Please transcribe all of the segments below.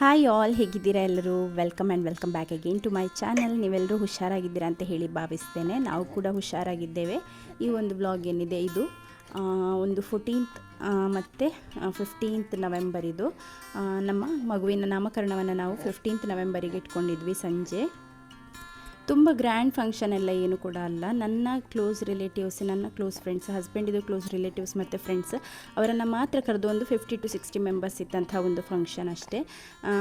Hi all, ಹೇಗಿದ್ದೀರಾ ಎಲ್ಲರೂ? Welcome and welcome back again to my channel. ನೀವೆಲ್ಲರೂ ಹುಷಾರಾಗಿದ್ದೀರಾ ಅಂತ ಹೇಳಿ ಭಾವಿಸ್ತೇನೆ. ನಾವು ಕೂಡ ಹುಷಾರಾಗಿದ್ದೇವೆ. ಈ ಒಂದು ವ್ಲಾಗ್ ಏನಿದೆ ಇದು ಒಂದು 14th ಮತ್ತು 15th ನವೆಂಬರ್ ಇದು. ನಮ್ಮ ಮಗುವಿನ ನಾಮಕರಣವನ್ನು ನಾವು 15th ನವೆಂಬರಿಗೆ ಇಟ್ಕೊಂಡಿದ್ವಿ ಸಂಜೆ. ತುಂಬ ಗ್ರ್ಯಾಂಡ್ ಫಂಕ್ಷನ್ ಎಲ್ಲ ಏನು ಕೂಡ ಅಲ್ಲ. ನನ್ನ ಕ್ಲೋಸ್ ರಿಲೇಟಿವ್ಸ್, ನನ್ನ ಕ್ಲೋಸ್ ಫ್ರೆಂಡ್ಸ್, ಹಸ್ಬೆಂಡಿದು ಕ್ಲೋಸ್ ರಿಲೇಟಿವ್ಸ್ ಮತ್ತು ಫ್ರೆಂಡ್ಸ್ ಅವರನ್ನು ಮಾತ್ರ ಕರೆದು ಒಂದು 50 to 60 ಮೆಂಬರ್ಸ್ ಇದ್ದಂಥ ಒಂದು ಫಂಕ್ಷನ್ ಅಷ್ಟೇ.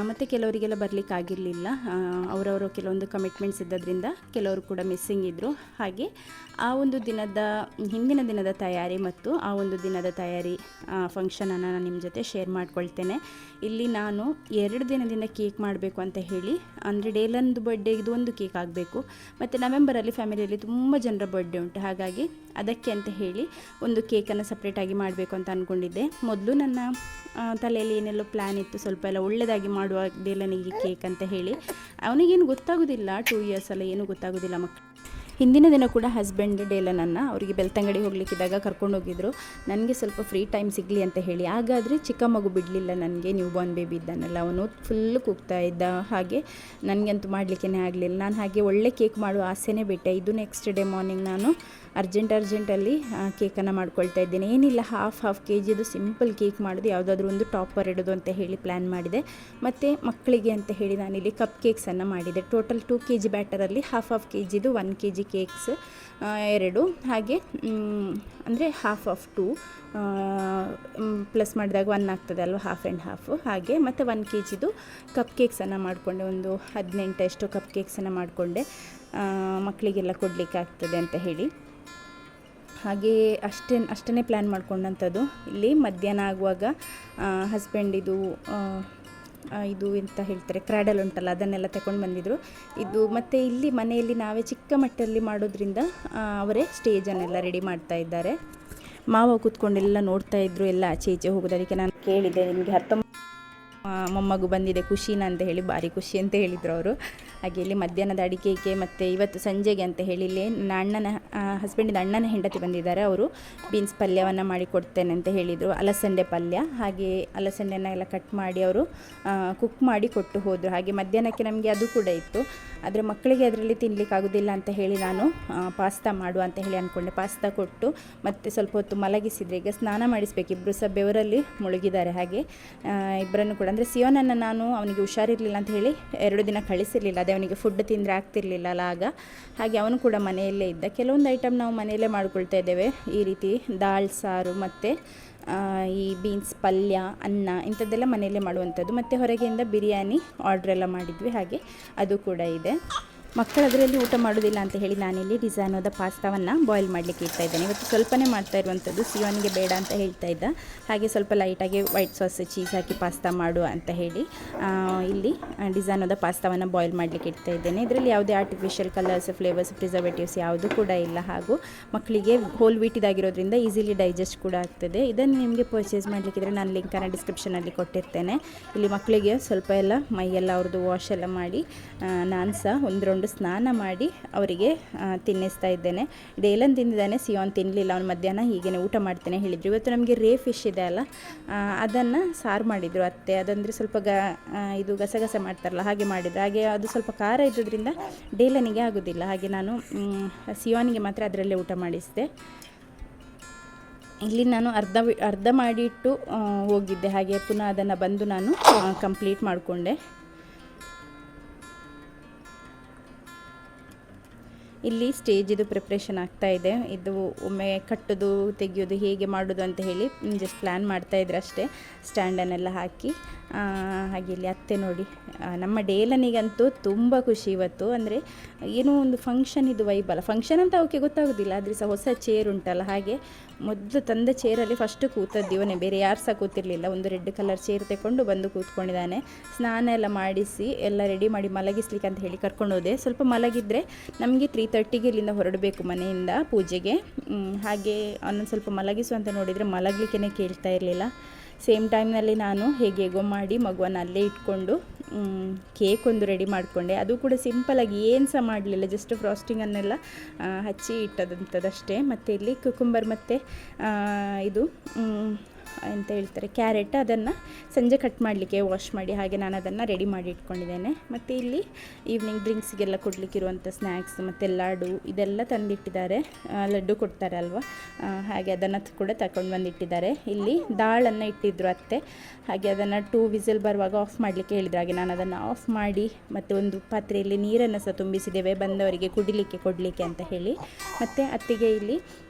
ಮತ್ತು ಕೆಲವರಿಗೆಲ್ಲ ಬರಲಿಕ್ಕೆ ಆಗಿರಲಿಲ್ಲ. ಅವರವರು ಕೆಲವೊಂದು ಕಮಿಟ್ಮೆಂಟ್ಸ್ ಇದ್ದದ್ರಿಂದ ಕೆಲವರು ಕೂಡ ಮಿಸ್ಸಿಂಗ್ ಇದ್ದರು. ಹಾಗೆ ಆ ಒಂದು ಹಿಂದಿನ ದಿನದ ತಯಾರಿ ಮತ್ತು ಆ ಒಂದು ದಿನದ ತಯಾರಿ ಫಂಕ್ಷನನ್ನು ನಾನು ನಿಮ್ಮ ಜೊತೆ ಶೇರ್ ಮಾಡ್ಕೊಳ್ತೇನೆ. ಇಲ್ಲಿ ನಾನು 2 ದಿನದಿಂದ ಕೇಕ್ ಮಾಡಬೇಕು ಅಂತ ಹೇಳಿ, ಅಂದರೆ ಡೇಲಂದು ಬರ್ಡೇ ಇದು ಒಂದು ಕೇಕ್ ಆಗಬೇಕು, ಮತ್ತು ನವೆಂಬರಲ್ಲಿ ಫ್ಯಾಮಿಲಿಯಲ್ಲಿ ತುಂಬ ಜನರ ಬರ್ಡೇ ಉಂಟು. ಹಾಗಾಗಿ ಅದಕ್ಕೆ ಅಂತ ಹೇಳಿ ಒಂದು ಕೇಕನ್ನು ಸಪ್ರೇಟಾಗಿ ಮಾಡಬೇಕು ಅಂತ ಅಂದ್ಕೊಂಡಿದ್ದೆ. ಮೊದಲು ನನ್ನ ತಲೆಯಲ್ಲಿ ಏನೆಲ್ಲೋ ಪ್ಲ್ಯಾನ್ ಇತ್ತು, ಸ್ವಲ್ಪ ಎಲ್ಲ ಒಳ್ಳೆಯದಾಗಿ ಮಾಡುವ ಡೇಲನಿಗೆ ಕೇಕ್ ಅಂತ ಹೇಳಿ. ಅವನಿಗೇನು ಗೊತ್ತಾಗೋದಿಲ್ಲ, 2 years ಅಲ್ಲ, ಏನೂ ಗೊತ್ತಾಗೋದಿಲ್ಲ ಮಕ್ಕಳು. ಹಿಂದಿನ ದಿನ ಕೂಡ ಹಸ್ಬೆಂಡ್ ಡೇಲನನ್ನು ಅವರಿಗೆ ಬೆಳ್ತಂಗಡಿ ಹೋಗಲಿಕ್ಕಿದ್ದಾಗ ಕರ್ಕೊಂಡು ಹೋಗಿದ್ರು, ನನಗೆ ಸ್ವಲ್ಪ ಫ್ರೀ ಟೈಮ್ ಸಿಗಲಿ ಅಂತ ಹೇಳಿ. ಹಾಗಾದರೆ ಚಿಕ್ಕ ಮಗು ಬಿಡಲಿಲ್ಲ ನನಗೆ, ನ್ಯೂ ಬಾರ್ನ್ ಬೇಬಿ ಇದ್ದಾನಲ್ಲ, ಅವನು ಫುಲ್ಲು ಕೂಗ್ತಾ ಇದ್ದ. ಹಾಗೆ ನನಗಂತೂ ಮಾಡಲಿಕ್ಕೇ ಆಗಲಿಲ್ಲ. ನಾನು ಹಾಗೆ ಒಳ್ಳೆ ಕೇಕ್ ಮಾಡುವ ಆಸೆನೇ ಬಿಟ್ಟೆ. ಇದು ನೆಕ್ಸ್ಟ್ ಡೇ ಮಾರ್ನಿಂಗ್ ನಾನು ಅರ್ಜೆಂಟಲ್ಲಿ ಕೇಕನ್ನು ಮಾಡ್ಕೊಳ್ತಾ ಇದ್ದೇನೆ. ಏನಿಲ್ಲ, ಹಾಫ್ kgದು ಸಿಂಪಲ್ ಕೇಕ್ ಮಾಡೋದು, ಯಾವುದಾದ್ರೂ ಒಂದು ಟಾಪರ್ ಇಡೋದು ಅಂತ ಹೇಳಿ ಪ್ಲ್ಯಾನ್ ಮಾಡಿದೆ. ಮತ್ತು ಮಕ್ಕಳಿಗೆ ಅಂತ ಹೇಳಿ ನಾನಿಲ್ಲಿ ಕಪ್ ಕೇಕ್ಸನ್ನು ಮಾಡಿದೆ. ಟೋಟಲ್ 2 kg ಬ್ಯಾಟರಲ್ಲಿ ಹಾಫ್ kgದು 1 kg ಕೇಕ್ಸ್ 2, ಹಾಗೆ ಅಂದರೆ ಹಾಫ್ 2 ಪ್ಲಸ್ ಮಾಡಿದಾಗ 1 ಆಗ್ತದೆ ಅಲ್ವ, ಹಾಫ್ ಆ್ಯಂಡ್ ಹಾಫ್. ಹಾಗೆ ಮತ್ತು 1 kgದು ಕಪ್ ಕೇಕ್ಸನ್ನು ಮಾಡಿಕೊಂಡೆ. ಒಂದು 18 ಅಷ್ಟು ಕಪ್ ಕೇಕ್ಸನ್ನು ಮಾಡಿಕೊಂಡೆ, ಮಕ್ಕಳಿಗೆಲ್ಲ ಕೊಡಲಿಕ್ಕೆ ಆಗ್ತದೆ ಅಂತ ಹೇಳಿ. ಹಾಗೆ ಅಷ್ಟೇ ಪ್ಲ್ಯಾನ್ ಮಾಡ್ಕೊಂಡಂಥದ್ದು. ಇಲ್ಲಿ ಮಧ್ಯಾಹ್ನ ಆಗುವಾಗ ಹಸ್ಬೆಂಡ್ ಇದು ಎಂತ ಹೇಳ್ತಾರೆ, ಕ್ರ್ಯಾಡಲ್ ಉಂಟಲ್ಲ, ಅದನ್ನೆಲ್ಲ ತಗೊಂಡು ಬಂದಿದ್ದರು. ಇದು ಮತ್ತು ಇಲ್ಲಿ ಮನೆಯಲ್ಲಿ ನಾವೇ ಚಿಕ್ಕ ಮಟ್ಟದಲ್ಲಿ ಮಾಡೋದ್ರಿಂದ ಅವರೇ ಸ್ಟೇಜನ್ನೆಲ್ಲ ರೆಡಿ ಮಾಡ್ತಾ ಇದ್ದಾರೆ. ಮಾವ ಕೂತ್ಕೊಂಡೆಲ್ಲ ನೋಡ್ತಾ ಇದ್ರು, ಎಲ್ಲ ಆಚೆ ಈಚೆ ಹೋಗೋದು. ಅದಕ್ಕೆ ನಾನು ಕೇಳಿದೆ, ನಿಮಗೆ 19 ಮೊಮ್ಮಗು ಬಂದಿದೆ, ಖುಷಿನ ಅಂತ ಹೇಳಿ. ಭಾರಿ ಖುಷಿ ಅಂತ ಹೇಳಿದರು ಅವರು. ಹಾಗೆ ಇಲ್ಲಿ ಮಧ್ಯಾಹ್ನದ ಅಡಿಗೆಗೆ ಮತ್ತು ಇವತ್ತು ಸಂಜೆಗೆ ಅಂತ ಹೇಳಿ ಇಲ್ಲಿ ಹಸ್ಬೆಂಡಿನ ಅಣ್ಣನ ಹೆಂಡತಿ ಬಂದಿದ್ದಾರೆ. ಅವರು ಬೀನ್ಸ್ ಪಲ್ಯವನ್ನು ಮಾಡಿ ಕೊಡ್ತೇನೆ ಅಂತ ಹೇಳಿದರು, ಅಲಸಂಡೆ ಪಲ್ಯ. ಹಾಗೆ ಅಲಸಂಡೆನ ಎಲ್ಲ ಕಟ್ ಮಾಡಿ ಅವರು ಕುಕ್ ಮಾಡಿ ಕೊಟ್ಟು ಹೋದರು. ಹಾಗೆ ಮಧ್ಯಾಹ್ನಕ್ಕೆ ನಮಗೆ ಅದು ಕೂಡ ಇತ್ತು. ಆದರೆ ಮಕ್ಕಳಿಗೆ ಅದರಲ್ಲಿ ತಿನ್ನಲಿಕ್ಕೆ ಆಗೋದಿಲ್ಲ ಅಂತ ಹೇಳಿ ನಾನು ಪಾಸ್ತಾ ಮಾಡುವ ಅಂತ ಹೇಳಿ ಅಂದ್ಕೊಂಡೆ. ಪಾಸ್ತಾ ಕೊಟ್ಟು ಮತ್ತು ಸ್ವಲ್ಪ ಹೊತ್ತು ಮಲಗಿಸಿದರೆ, ಈಗ ಸ್ನಾನ ಮಾಡಿಸ್ಬೇಕು. ಇಬ್ಬರು ಸಹ ಬೆವರಲ್ಲಿ ಮುಳುಗಿದ್ದಾರೆ. ಹಾಗೆ ಇಬ್ಬರನ್ನು ಕೂಡ, ಅಂದರೆ ಸಿಯೋನನ್ನು ನಾನು ಅವನಿಗೆ ಹುಷಾರಿರಲಿಲ್ಲ ಅಂತ ಹೇಳಿ 2 ದಿನ ಕಳಿಸಿರಲಿಲ್ಲ. ಅದೇ ಅವನಿಗೆ ಫುಡ್ ತಿಂದರೆ ಆಗ್ತಿರ್ಲಿಲ್ಲ ಅಲ್ಲ ಆಗ. ಹಾಗೆ ಅವನು ಕೂಡ ಮನೆಯಲ್ಲೇ ಇದ್ದ. ಕೆಲವೊಂದು ಐಟಮ್ ನಾವು ಮನೆಯಲ್ಲೇ ಮಾಡ್ಕೊಳ್ತಾ ಇದ್ದೇವೆ, ಈ ರೀತಿ ದಾಲ್ ಸಾರು ಮತ್ತು ಈ ಬೀನ್ಸ್ ಪಲ್ಯ, ಅನ್ನ, ಇಂಥದ್ದೆಲ್ಲ ಮನೆಯಲ್ಲೇ ಮಾಡುವಂಥದ್ದು. ಮತ್ತು ಹೊರಗೆಯಿಂದ ಬಿರಿಯಾನಿ ಆರ್ಡ್ರೆಲ್ಲ ಮಾಡಿದ್ವಿ, ಹಾಗೆ ಅದು ಕೂಡ ಇದೆ. ಮಕ್ಕಳು ಅದರಲ್ಲಿ ಊಟ ಮಾಡೋದಿಲ್ಲ ಅಂತ ಹೇಳಿ ನಾನಿಲ್ಲಿ ಡಿಸೈನೋದ ಪಾಸ್ತಾವನ್ನು ಬಾಯ್ಲ್ ಮಾಡಲಿಕ್ಕೆ ಇಡ್ತಾ ಇದ್ದೇನೆ. ಇವತ್ತು ಸ್ವಲ್ಪನೇ ಮಾಡ್ತಾ ಇರುವಂಥದ್ದು, ಸಿಯೋನಿಗೆ ಬೇಡ ಅಂತ ಹೇಳ್ತಾ ಇದ್ದ. ಹಾಗೆ ಸ್ವಲ್ಪ ಲೈಟಾಗಿ ವೈಟ್ ಸಾಸ್ ಚೀಸ್ ಹಾಕಿ ಪಾಸ್ತಾ ಮಾಡುವ ಅಂತ ಹೇಳಿ ಇಲ್ಲಿ ಡಿಸೈನೋದ ಪಾಸ್ತಾವನ್ನು ಬಾಯ್ಲ್ ಮಾಡಲಿಕ್ಕೆ ಇಡ್ತಾ ಇದ್ದೇನೆ. ಇದರಲ್ಲಿ ಯಾವುದೇ ಆರ್ಟಿಫಿಷಿಯಲ್ ಕಲರ್ಸ್, ಫ್ಲೇವರ್ಸ್, ಪ್ರಿಸರ್ವೇಟಿವ್ಸ್ ಯಾವುದೂ ಕೂಡ ಇಲ್ಲ. ಹಾಗೂ ಮಕ್ಕಳಿಗೆ ಹೋಲ್ ವೀಟಿದಾಗಿರೋದ್ರಿಂದ ಈಸಿಲಿ ಡೈಜೆಸ್ಟ್ ಕೂಡ ಆಗ್ತದೆ. ಇದನ್ನು ನಿಮಗೆ ಪರ್ಚೇಸ್ ಮಾಡಲಿಕ್ಕಿದ್ರೆ ನಾನು ಲಿಂಕನ್ನು ಡಿಸ್ಕ್ರಿಪ್ಷನಲ್ಲಿ ಕೊಟ್ಟಿರ್ತೇನೆ. ಇಲ್ಲಿ ಮಕ್ಕಳಿಗೆ ಸ್ವಲ್ಪ ಎಲ್ಲ ಮೈಯೆಲ್ಲ ಅವ್ರದ್ದು ವಾಶ್ ಎಲ್ಲ ಮಾಡಿ ನಾನು ಸಹ ಒಂದು ರೌಂಡ್ ಸ್ನಾನ ಮಾಡಿ ಅವರಿಗೆ ತಿನ್ನಿಸ್ತಾ ಇದ್ದೇನೆ. ಡೇಲನ್ ತಿಂದಿದ್ದಾನೆ, ಸಿಯೋನ್ ತಿನ್ನಲಿಲ್ಲ. ಅವನು ಮಧ್ಯಾಹ್ನ ಹೀಗೇ ಊಟ ಮಾಡ್ತೇನೆ ಹೇಳಿದರು. ಇವತ್ತು ನಮಗೆ ರೇ ಫಿಶ್ ಇದೆ ಅಲ್ಲ, ಅದನ್ನು ಸಾರು ಮಾಡಿದರು ಅತ್ತೆ. ಅದಂದರೆ ಸ್ವಲ್ಪ ಇದು ಗಸಗಸ ಮಾಡ್ತಾರಲ್ಲ, ಹಾಗೆ ಮಾಡಿದರು. ಹಾಗೆ ಅದು ಸ್ವಲ್ಪ ಖಾರ ಇದ್ದದ್ರಿಂದ ಡೇಲನಿಗೆ ಆಗೋದಿಲ್ಲ. ಹಾಗೆ ನಾನು ಸಿಯೋನಿಗೆ ಮಾತ್ರ ಅದರಲ್ಲೇ ಊಟ ಮಾಡಿಸಿದೆ. ಇಲ್ಲಿ ನಾನು ಅರ್ಧ ಮಾಡಿಟ್ಟು ಹೋಗಿದ್ದೆ. ಹಾಗೆ ಪುನಃ ಅದನ್ನು ಬಂದು ನಾನು ಕಂಪ್ಲೀಟ್ ಮಾಡಿಕೊಂಡೆ. ಇಲ್ಲಿ ಸ್ಟೇಜಿದು ಪ್ರಿಪ್ರೇಷನ್ ಆಗ್ತಾ ಇದೆ. ಇದು ಒಮ್ಮೆ ಕಟ್ಟೋದು ತೆಗೆಯೋದು ಹೇಗೆ ಮಾಡೋದು ಅಂತ ಹೇಳಿ ಜಸ್ಟ್ ಪ್ಲ್ಯಾನ್ ಮಾಡ್ತಾಯಿದ್ರೆ ಅಷ್ಟೇ, ಸ್ಟ್ಯಾಂಡನ್ನೆಲ್ಲ ಹಾಕಿ. ಹಾಗೆ ಇಲ್ಲಿ ಅತ್ತೆ ನೋಡಿ, ನಮ್ಮ ಡೇಲನಿಗಂತೂ ತುಂಬ ಖುಷಿ ಇವತ್ತು. ಅಂದರೆ ಏನೋ ಒಂದು ಫಂಕ್ಷನ್ ಇದು ವೈಬಲ್ಲ. ಫಂಕ್ಷನ್ ಅಂತ ಅವಕ್ಕೆ ಗೊತ್ತಾಗೋದಿಲ್ಲ, ಆದರೆ ಸಹ ಹೊಸ ಚೇರ್ ಉಂಟಲ್ಲ, ಹಾಗೆ ಮೊದಲು ತಂದ ಚೇರಲ್ಲಿ ಫಸ್ಟ್ ಕೂತದ್ದು ಇವನೇ, ಬೇರೆ ಯಾರು ಸಹ ಕೂತಿರಲಿಲ್ಲ. ಒಂದು ರೆಡ್ ಕಲರ್ ಚೇರ್ ತಗೊಂಡು ಬಂದು ಕೂತ್ಕೊಂಡಿದ್ದಾನೆ. ಸ್ನಾನ ಎಲ್ಲ ಮಾಡಿಸಿ ಎಲ್ಲ ರೆಡಿ ಮಾಡಿ ಮಲಗಿಸ್ಲಿಕ್ಕೆ ಅಂತ ಹೇಳಿ ಕರ್ಕೊಂಡು ಹೋದೆ. ಸ್ವಲ್ಪ ಮಲಗಿದರೆ ನಮಗೆ 3:30ಗೆ ಇಲ್ಲಿಂದ ಹೊರಡಬೇಕು ಮನೆಯಿಂದ ಪೂಜೆಗೆ. ಹಾಗೆ ಅವನೊಂದು ಸ್ವಲ್ಪ ಮಲಗಿಸು ಅಂತ ನೋಡಿದರೆ ಮಲಗಲಿಕ್ಕೇ ಕೇಳ್ತಾ ಇರಲಿಲ್ಲ. ಸೇಮ್ ಟೈಮ್ನಲ್ಲಿ ನಾನು ಹೇಗೇಗೋ ಮಾಡಿ ಮಗುವನ್ನು ಅಲ್ಲೇ ಇಟ್ಕೊಂಡು ಕೇಕ್ ಒಂದು ರೆಡಿ ಮಾಡಿಕೊಂಡೆ. ಅದು ಕೂಡ ಸಿಂಪಲಾಗಿ ಏನು ಸಹ ಮಾಡಲಿಲ್ಲ, ಜಸ್ಟ್ ಫ್ರಾಸ್ಟಿಂಗನ್ನೆಲ್ಲ ಹಚ್ಚಿ ಇಟ್ಟದಂಥದ್ದಷ್ಟೇ. ಮತ್ತು ಇಲ್ಲಿ ಕುಕುಂಬರ್ ಮತ್ತು ಇದು ಎಂತ ಹೇಳ್ತಾರೆ ಕ್ಯಾರೆಟ್, ಅದನ್ನು ಸಂಜೆ ಕಟ್ ಮಾಡಲಿಕ್ಕೆ ವಾಶ್ ಮಾಡಿ ಹಾಗೆ ನಾನು ಅದನ್ನು ರೆಡಿ ಮಾಡಿ ಇಟ್ಕೊಂಡಿದ್ದೇನೆ. ಮತ್ತು ಇಲ್ಲಿ ಈವ್ನಿಂಗ್ ಡ್ರಿಂಕ್ಸಿಗೆಲ್ಲ ಕೊಡಲಿಕ್ಕಿರುವಂಥ ಸ್ನ್ಯಾಕ್ಸ್ ಮತ್ತು ಲಾಡು ಇದೆಲ್ಲ ತಂದಿಟ್ಟಿದ್ದಾರೆ. ಲಡ್ಡು ಕೊಡ್ತಾರೆ ಅಲ್ವಾ, ಹಾಗೆ ಅದನ್ನು ಕೂಡ ತಗೊಂಡು ಬಂದಿಟ್ಟಿದ್ದಾರೆ. ಇಲ್ಲಿ ದಾಳನ್ನು ಇಟ್ಟಿದ್ರು ಅತ್ತೆ, ಹಾಗೆ ಅದನ್ನು 2 ವಿಸಿಲ್ ಬರುವಾಗ ಆಫ್ ಮಾಡಲಿಕ್ಕೆ ಹೇಳಿದ್ರು. ಹಾಗೆ ನಾನು ಅದನ್ನು ಆಫ್ ಮಾಡಿ ಮತ್ತು ಒಂದು ಪಾತ್ರೆಯಲ್ಲಿ ನೀರನ್ನು ಸಹ ತುಂಬಿಸಿದ್ದೇವೆ ಬಂದವರಿಗೆ ಕುಡಿಲಿಕ್ಕೆ ಕೊಡಲಿಕ್ಕೆ ಅಂತ ಹೇಳಿ. ಮತ್ತು ಅತ್ತಿಗೆ ಇಲ್ಲಿ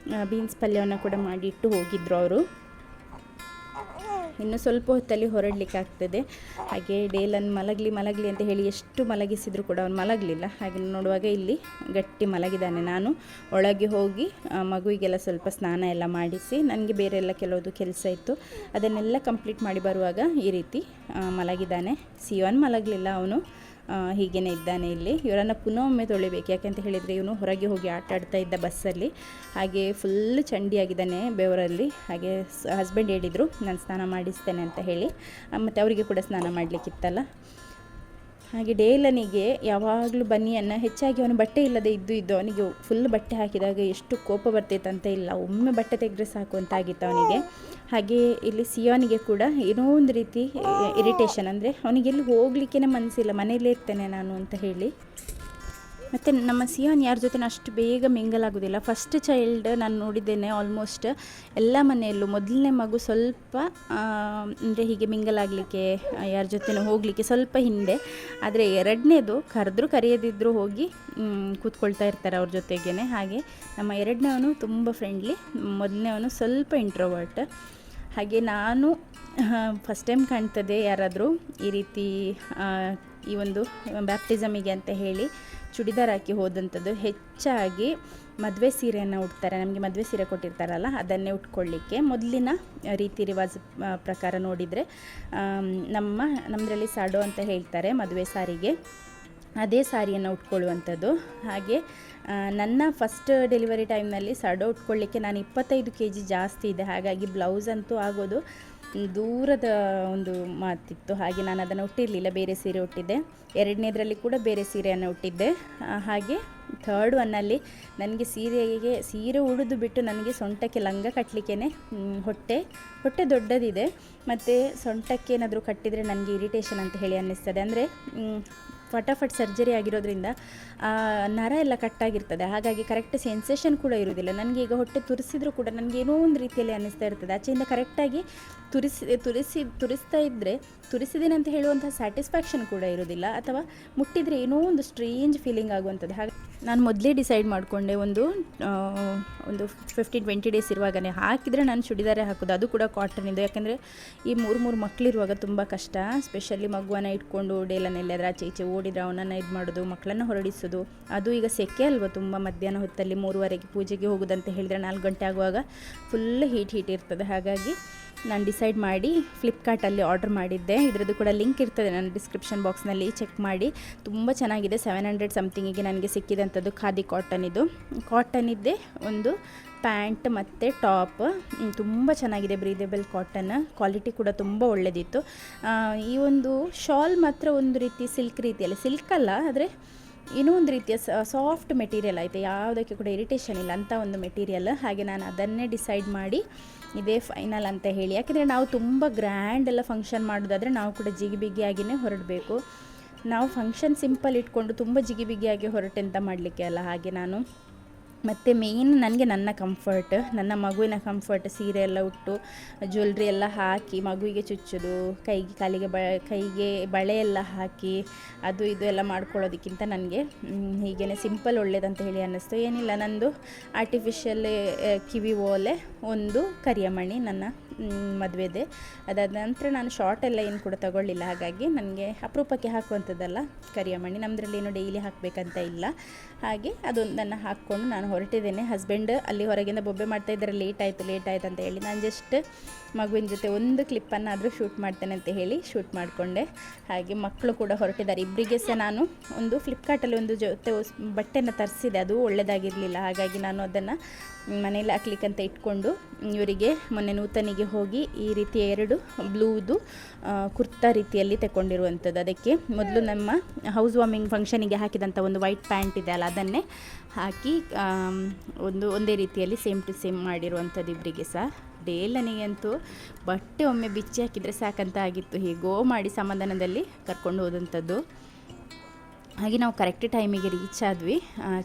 ಬೀನ್ಸ್ ಪಲ್ಯವನ್ನು ಕೂಡ ಮಾಡಿ ಇಟ್ಟು ಹೋಗಿದ್ರು ಅವರು. ಇನ್ನು ಸ್ವಲ್ಪ ಹೊತ್ತಲ್ಲಿ ಹೊರಡಲಿಕ್ಕೆ ಆಗ್ತದೆ. ಹಾಗೆ ಡೇಲನ್ನು ಮಲಗಲಿ ಅಂತ ಹೇಳಿ ಎಷ್ಟು ಮಲಗಿಸಿದ್ರು ಕೂಡ ಅವನು ಮಲಗಲಿಲ್ಲ. ಹಾಗೆ ನೋಡುವಾಗ ಇಲ್ಲಿ ಗಟ್ಟಿ ಮಲಗಿದ್ದಾನೆ. ನಾನು ಒಳಗೆ ಹೋಗಿ ಮಗುವಿಗೆಲ್ಲ ಸ್ವಲ್ಪ ಸ್ನಾನ ಎಲ್ಲ ಮಾಡಿಸಿ ನನಗೆ ಬೇರೆ ಎಲ್ಲ ಕೆಲವುದು ಕೆಲಸ ಇತ್ತು, ಅದನ್ನೆಲ್ಲ ಕಂಪ್ಲೀಟ್ ಮಾಡಿ ಬರುವಾಗ ಈ ರೀತಿ ಮಲಗಿದ್ದಾನೆ. ಸಿಯೋನ್ ಮಲಗಲಿಲ್ಲ, ಅವನು ಹೀಗೇ ಇದ್ದಾನೆ. ಇಲ್ಲಿ ಇವರನ್ನು ಪುನಃ ಒಮ್ಮೆ ತೊಳಿಬೇಕು, ಯಾಕೆಂತ ಹೇಳಿದರೆ ಇವನು ಹೊರಗೆ ಹೋಗಿ ಆಟ ಆಡ್ತಾ ಇದ್ದ ಬಸ್ಸಲ್ಲಿ. ಹಾಗೆ ಫುಲ್ ಚಂಡಿಯಾಗಿದ್ದಾನೆ ಬೆವರಲ್ಲಿ. ಹಾಗೆ ಹಸ್ಬೆಂಡ್ ಹೇಳಿದರು ನಾನು ಸ್ನಾನ ಮಾಡಿಸ್ತೇನೆ ಅಂತ ಹೇಳಿ, ಮತ್ತು ಅವರಿಗೆ ಕೂಡ ಸ್ನಾನ ಮಾಡಲಿಕ್ಕಿತ್ತಲ್ಲ. ಹಾಗೆ ಡೇಲನಿಗೆ ಯಾವಾಗಲೂ ಬನ್ನಿಯನ್ನು ಹೆಚ್ಚಾಗಿ ಅವನು ಬಟ್ಟೆ ಇಲ್ಲದೆ ಇದ್ದು ಅವನಿಗೆ ಫುಲ್ ಬಟ್ಟೆ ಹಾಕಿದಾಗ ಎಷ್ಟು ಕೋಪ ಬರ್ತಿತ್ತಂತ ಇಲ್ಲ, ಒಮ್ಮೆ ಬಟ್ಟೆ ತೆಗೆದ್ರೆ ಸಾಕು ಅಂತ ಆಗಿತ್ತು ಅವನಿಗೆ. ಹಾಗೆ ಇಲ್ಲಿ ಸಿಯೋನಿಗೆ ಕೂಡ ಏನೋ ಒಂದು ರೀತಿ ಇರಿಟೇಷನ್, ಅಂದರೆ ಅವನಿಗೆ ಎಲ್ಲಿ ಹೋಗಲಿಕ್ಕೇ ಮನಸ್ಸಿಲ್ಲ, ಮನೆಯಲ್ಲೇ ಇರ್ತೇನೆ ನಾನು ಅಂತ ಹೇಳಿ. ಮತ್ತು ನಮ್ಮ ಸಿಯೋನ್ ಯಾರ ಜೊತೆ ಅಷ್ಟು ಬೇಗ ಮಿಂಗಲ್ ಆಗೋದಿಲ್ಲ. ಫಸ್ಟ್ ಚೈಲ್ಡ್ ನಾನು ನೋಡಿದ್ದೇನೆ ಆಲ್ಮೋಸ್ಟ್ ಎಲ್ಲ ಮನೆಯಲ್ಲೂ ಮೊದಲನೇ ಮಗು ಸ್ವಲ್ಪ ಅಂದರೆ ಹೀಗೆ ಮಿಂಗಲ್ ಆಗಲಿಕ್ಕೆ ಯಾರ ಜೊತೆನೂ ಹೋಗಲಿಕ್ಕೆ ಸ್ವಲ್ಪ ಹಿಂದೆ. ಆದರೆ ಎರಡನೇದು ಕರೆದ್ರೂ ಕರೆಯದಿದ್ದರೂ ಹೋಗಿ ಕೂತ್ಕೊಳ್ತಾ ಇರ್ತಾರೆ ಅವ್ರ ಜೊತೆಗೇ. ಹಾಗೆ ನಮ್ಮ ಎರಡನೇವನು ತುಂಬ ಫ್ರೆಂಡ್ಲಿ, ಮೊದಲನೇವನು ಸ್ವಲ್ಪ ಇಂಟ್ರೋವರ್ಟ್. ಹಾಗೆ ನಾನು ಫಸ್ಟ್ ಟೈಮ್ ಕಾಣ್ತದೆ ಯಾರಾದರೂ ಈ ರೀತಿ ಈ ಒಂದು ಬ್ಯಾಪ್ಟಿಸಮಿಗೆ ಅಂತ ಹೇಳಿ ಚೂಡಿದಾರ್ ಹಾಕಿ ಹೋದಂಥದ್ದು. ಹೆಚ್ಚಾಗಿ ಮದುವೆ ಸೀರೆಯನ್ನು ಉಡ್ತಾರೆ, ನಮಗೆ ಮದುವೆ ಸೀರೆ ಕೊಟ್ಟಿರ್ತಾರಲ್ಲ ಅದನ್ನೇ ಉಟ್ಕೊಳ್ಳಿಕ್ಕೆ. ಮೊದಲಿನ ರೀತಿ ರಿವಾಜ್ ಪ್ರಕಾರ ನೋಡಿದರೆ ನಮ್ಮದರಲ್ಲಿ ಸಾಡೋ ಅಂತ ಹೇಳ್ತಾರೆ ಮದುವೆ ಸಾರಿಗೆ, ಅದೇ ಸಾರಿಯನ್ನು ಉಟ್ಕೊಳ್ಳುವಂಥದ್ದು. ಹಾಗೆ ನನ್ನ ಫಸ್ಟ್ ಡೆಲಿವರಿ ಟೈಮ್ನಲ್ಲಿ ಸಾಡೋ ಉಟ್ಕೊಳ್ಳಿಕ್ಕೆ ನಾನು 25 kg ಜಾಸ್ತಿ ಇದೆ, ಹಾಗಾಗಿ ಬ್ಲೌಸ್ ಅಂತೂ ಆಗೋದು ದೂರದ ಒಂದು ಮಾತಿತ್ತು. ಹಾಗೆ ನಾನು ಅದನ್ನು ಉಟ್ಟಿರಲಿಲ್ಲ, ಬೇರೆ ಸೀರೆ ಉಟ್ಟಿದ್ದೆ. ಎರಡನೇದರಲ್ಲಿ ಕೂಡ ಬೇರೆ ಸೀರೆಯನ್ನು ಉಟ್ಟಿದ್ದೆ. ಹಾಗೆ ಥರ್ಡ್ ಒನ್ನಲ್ಲಿ ನನಗೆ ಸೀರೆ ಉಡಿದು ಬಿಟ್ಟು ನನಗೆ ಸೊಂಟಕ್ಕೆ ಲಂಗ ಕಟ್ಟಲಿಕ್ಕೇ ಹೊಟ್ಟೆ ದೊಡ್ಡದಿದೆ, ಮತ್ತು ಸೊಂಟಕ್ಕೆ ಏನಾದರೂ ಕಟ್ಟಿದರೆ ನನಗೆ ಇರಿಟೇಷನ್ ಅಂತ ಹೇಳಿ ಅನ್ನಿಸ್ತದೆ. ಅಂದರೆ ಫಟಾಫಟ್ ಸರ್ಜರಿ ಆಗಿರೋದ್ರಿಂದ ನರ ಎಲ್ಲ ಕಟ್ಟಾಗಿರ್ತದೆ, ಹಾಗಾಗಿ ಕರೆಕ್ಟ್ ಸೆನ್ಸೇಷನ್ ಕೂಡ ಇರೋದಿಲ್ಲ ನನಗೆ. ಈಗ ಹೊಟ್ಟೆ ತುರಿಸಿದ್ರೂ ಕೂಡ ನನಗೆ ಏನೋ ಒಂದು ರೀತಿಯಲ್ಲಿ ಅನ್ನಿಸ್ತಾ ಇರ್ತದೆ. ಆಚೆಯಿಂದ ಕರೆಕ್ಟಾಗಿ ತುರಿಸ್ತಾ ಇದ್ದರೆ ತುರಿಸಿದ್ದೇನೆ ಅಂತ ಹೇಳುವಂಥ ಸ್ಯಾಟಿಸ್ಫ್ಯಾಕ್ಷನ್ ಕೂಡ ಇರೋದಿಲ್ಲ, ಅಥವಾ ಮುಟ್ಟಿದರೆ ಏನೋ ಒಂದು ಸ್ಟ್ರೇಂಜ್ ಫೀಲಿಂಗ್ ಆಗುವಂಥದ್ದು. ಹಾಗೆ ನಾನು ಮೊದಲೇ ಡಿಸೈಡ್ ಮಾಡಿಕೊಂಡೆ, ಒಂದು 15-20 ಡೇಸ್ ಇರುವಾಗಲೇ ಹಾಕಿದರೆ ನಾನು ಚೂಡಿದಾರೇ ಹಾಕೋದು, ಅದು ಕೂಡ ಕಾಟನಿಂದು. ಯಾಕೆಂದರೆ ಈ 3 ಮಕ್ಕಳಿರುವಾಗ ತುಂಬ ಕಷ್ಟ, ಸ್ಪೆಷಲಿ ಮಗುವನ್ನು ಇಟ್ಕೊಂಡು ಡೇಲನ್ನೆಲ್ಲಾದ್ರೆ ಆಚೆ ಈಚೆ ಓಡಿದ್ರೆ ಅವನನ್ನು ಇದು ಮಾಡೋದು, ಮಕ್ಕಳನ್ನು ಹೊರಡಿಸೋದು. ಅದು ಈಗ ಸೆಕೆ ಅಲ್ವ ತುಂಬ, ಮಧ್ಯಾಹ್ನ ಹೊತ್ತಲ್ಲಿ 3:30ಗೆ ಪೂಜೆಗೆ ಹೋಗೋದಂತ ಹೇಳಿದರೆ 4 ಗಂಟೆ ಆಗುವಾಗ ಫುಲ್ ಹೀಟ್ ಇರ್ತದೆ. ಹಾಗಾಗಿ ನಾನು ಡಿಸೈಡ್ ಮಾಡಿ ಫ್ಲಿಪ್ಕಾರ್ಟಲ್ಲಿ ಆರ್ಡರ್ ಮಾಡಿದ್ದೆ. ಇದರದ್ದು ಕೂಡ ಲಿಂಕ್ ಇರ್ತದೆ ನನ್ನ ಡಿಸ್ಕ್ರಿಪ್ಷನ್ ಬಾಕ್ಸ್ನಲ್ಲಿ, ಚೆಕ್ ಮಾಡಿ. ತುಂಬ ಚೆನ್ನಾಗಿದೆ. 700 ಸಮಥಿಂಗಿಗೆ ನನಗೆ ಸಿಕ್ಕಿದಂಥದ್ದು ಖಾದಿ ಕಾಟನಿದ್ದೆ ಒಂದು ಪ್ಯಾಂಟ್ ಮತ್ತು ಟಾಪ್. ತುಂಬ ಚೆನ್ನಾಗಿದೆ, ಬ್ರೀದೇಬಲ್ ಕಾಟನ್, ಕ್ವಾಲಿಟಿ ಕೂಡ ತುಂಬ ಒಳ್ಳೆಯದಿತ್ತು. ಈ ಒಂದು ಶಾಲ್ ಮಾತ್ರ ಒಂದು ರೀತಿ ಸಿಲ್ಕ್ ರೀತಿಯಲ್ಲಿ, ಸಿಲ್ಕ್ ಅಲ್ಲ ಆದರೆ ಏನೋ ಒಂದು ರೀತಿಯ ಸಾಫ್ಟ್ ಮೆಟೀರಿಯಲ್ ಆಯಿತು, ಯಾವುದಕ್ಕೆ ಕೂಡ ಇರಿಟೇಷನ್ ಇಲ್ಲ ಅಂತ ಒಂದು ಮೆಟೀರಿಯಲ್. ಹಾಗೆ ನಾನು ಅದನ್ನೇ ಡಿಸೈಡ್ ಮಾಡಿ ಇದೇ ಫೈನಲ್ ಅಂತ ಹೇಳಿ. ಯಾಕೆಂದರೆ ನಾವು ತುಂಬ ಗ್ರ್ಯಾಂಡ್ ಎಲ್ಲ ಫಂಕ್ಷನ್ ಮಾಡೋದಾದರೆ ನಾವು ಕೂಡ ಜಿಗಿಬಿಗಿಯಾಗಿಯೇ ಹೊರಡಬೇಕು. ನಾವು ಫಂಕ್ಷನ್ ಸಿಂಪಲ್ ಇಟ್ಕೊಂಡು ತುಂಬ ಜಿಗಿಬಿಗಿಯಾಗಿ ಹೊರಟೆಂತ ಮಾಡಲಿಕ್ಕೆ ಅಲ್ಲ. ಹಾಗೆ ನಾನು ಮತ್ತು ಮೇಯ್ನ್ ನನಗೆ ನನ್ನ ಕಂಫರ್ಟ್, ನನ್ನ ಮಗುವಿನ ಕಂಫರ್ಟ್, ಸೀರೆ ಎಲ್ಲ ಉಟ್ಟು ಜ್ಯುವೆಲ್ರಿ ಎಲ್ಲ ಹಾಕಿ ಮಗುವಿಗೆ ಚುಚ್ಚೋದು, ಕೈಗೆ ಬಳೆ ಎಲ್ಲ ಹಾಕಿ ಅದು ಇದು ಎಲ್ಲ ಮಾಡ್ಕೊಳ್ಳೋದಕ್ಕಿಂತ ನನಗೆ ಹೀಗೇ ಸಿಂಪಲ್ ಒಳ್ಳೇದಂತ ಹೇಳಿ ಅನ್ನಿಸ್ತು. ಏನಿಲ್ಲ, ನಂದು ಆರ್ಟಿಫಿಷಿಯಲ್ ಕಿವಿ ಓಲೆ, ಒಂದು ಕರಿಯಮಣಿ ನನ್ನ ಮದುವೆದೆ. ಅದಾದ ನಂತರ ನಾನು ಶಾರ್ಟ್ ಎಲ್ಲ ಏನು ಕೂಡ ತಗೊಳ್ಳಿಲ್ಲ, ಹಾಗಾಗಿ ನನಗೆ ಅಪರೂಪಕ್ಕೆ ಹಾಕುವಂಥದ್ದಲ್ಲ ಕರಿಯಮಣಿ, ನಮ್ಮದ್ರಲ್ಲಿ ಏನು ಡೈಲಿ ಹಾಕಬೇಕಂತ ಇಲ್ಲ. ಹಾಗೆ ಅದೊಂದನ್ನು ಹಾಕ್ಕೊಂಡು ನಾನು ಹೊರಟಿದ್ದೇನೆ. ಹಸ್ಬೆಂಡ್ ಅಲ್ಲಿ ಹೊರಗಿಂದ ಬೊಬ್ಬೆ ಮಾಡ್ತಾ ಇದ್ದಾರೆ, ಲೇಟ್ ಆಯಿತು ಅಂತ ಹೇಳಿ ನಾನು ಜಸ್ಟ್ ಮಗುವಿನ ಜೊತೆ ಒಂದು ಕ್ಲಿಪ್ಪನ್ನಾದರೂ ಶೂಟ್ ಮಾಡ್ತೇನೆ ಅಂತ ಹೇಳಿ ಶೂಟ್ ಮಾಡಿಕೊಂಡೆ. ಹಾಗೆ ಮಕ್ಕಳು ಕೂಡ ಹೊರಟಿದ್ದಾರೆ. ಇಬ್ಬರಿಗೆ ಸಹ ನಾನು ಒಂದು ಫ್ಲಿಪ್ಕಾರ್ಟಲ್ಲಿ ಒಂದು ಜೊತೆ ಬಟ್ಟೆನ ತರಿಸಿದೆ, ಅದು ಒಳ್ಳೆಯದಾಗಿರಲಿಲ್ಲ. ಹಾಗಾಗಿ ನಾನು ಅದನ್ನು ಮನೇಲಿ ಹಾಕ್ಲಿಕ್ಕಂತ ಇಟ್ಕೊಂಡು ಇವರಿಗೆ ಮೊನ್ನೆ ನೂತನಿಗೆ ಹೋಗಿ ಈ ರೀತಿ 2 ಬ್ಲೂದು ಕುರ್ತಾ ರೀತಿಯಲ್ಲಿ ತಗೊಂಡಿರುವಂಥದ್ದು. ಅದಕ್ಕೆ ಮೊದಲು ನಮ್ಮ ಹೌಸ್ ವಾರ್ಮಿಂಗ್ ಫಂಕ್ಷನಿಗೆ ಹಾಕಿದಂಥ ಒಂದು ವೈಟ್ ಪ್ಯಾಂಟ್ ಇದೆ ಅಲ್ಲ, ಅದನ್ನೇ ಹಾಕಿ ಒಂದೇ ರೀತಿಯಲ್ಲಿ ಸೇಮ್ ಟು ಸೇಮ್ ಮಾಡಿರುವಂಥದ್ದು ಇಬ್ಬರಿಗೆ ಸಹ. ಡೇಲನಿಗಂತೂ ಬಟ್ಟೆ ಒಮ್ಮೆ ಬಿಚ್ಚಿ ಹಾಕಿದರೆ ಸಾಕಂತ ಆಗಿತ್ತು, ಹೀಗೋ ಮಾಡಿ ಸಮಾಧಾನದಲ್ಲಿ ಕರ್ಕೊಂಡು ಹೋದಂಥದ್ದು. ಹಾಗೆ ನಾವು ಕರೆಕ್ಟ್ ಟೈಮಿಗೆ ರೀಚ್ ಆದ್ವಿ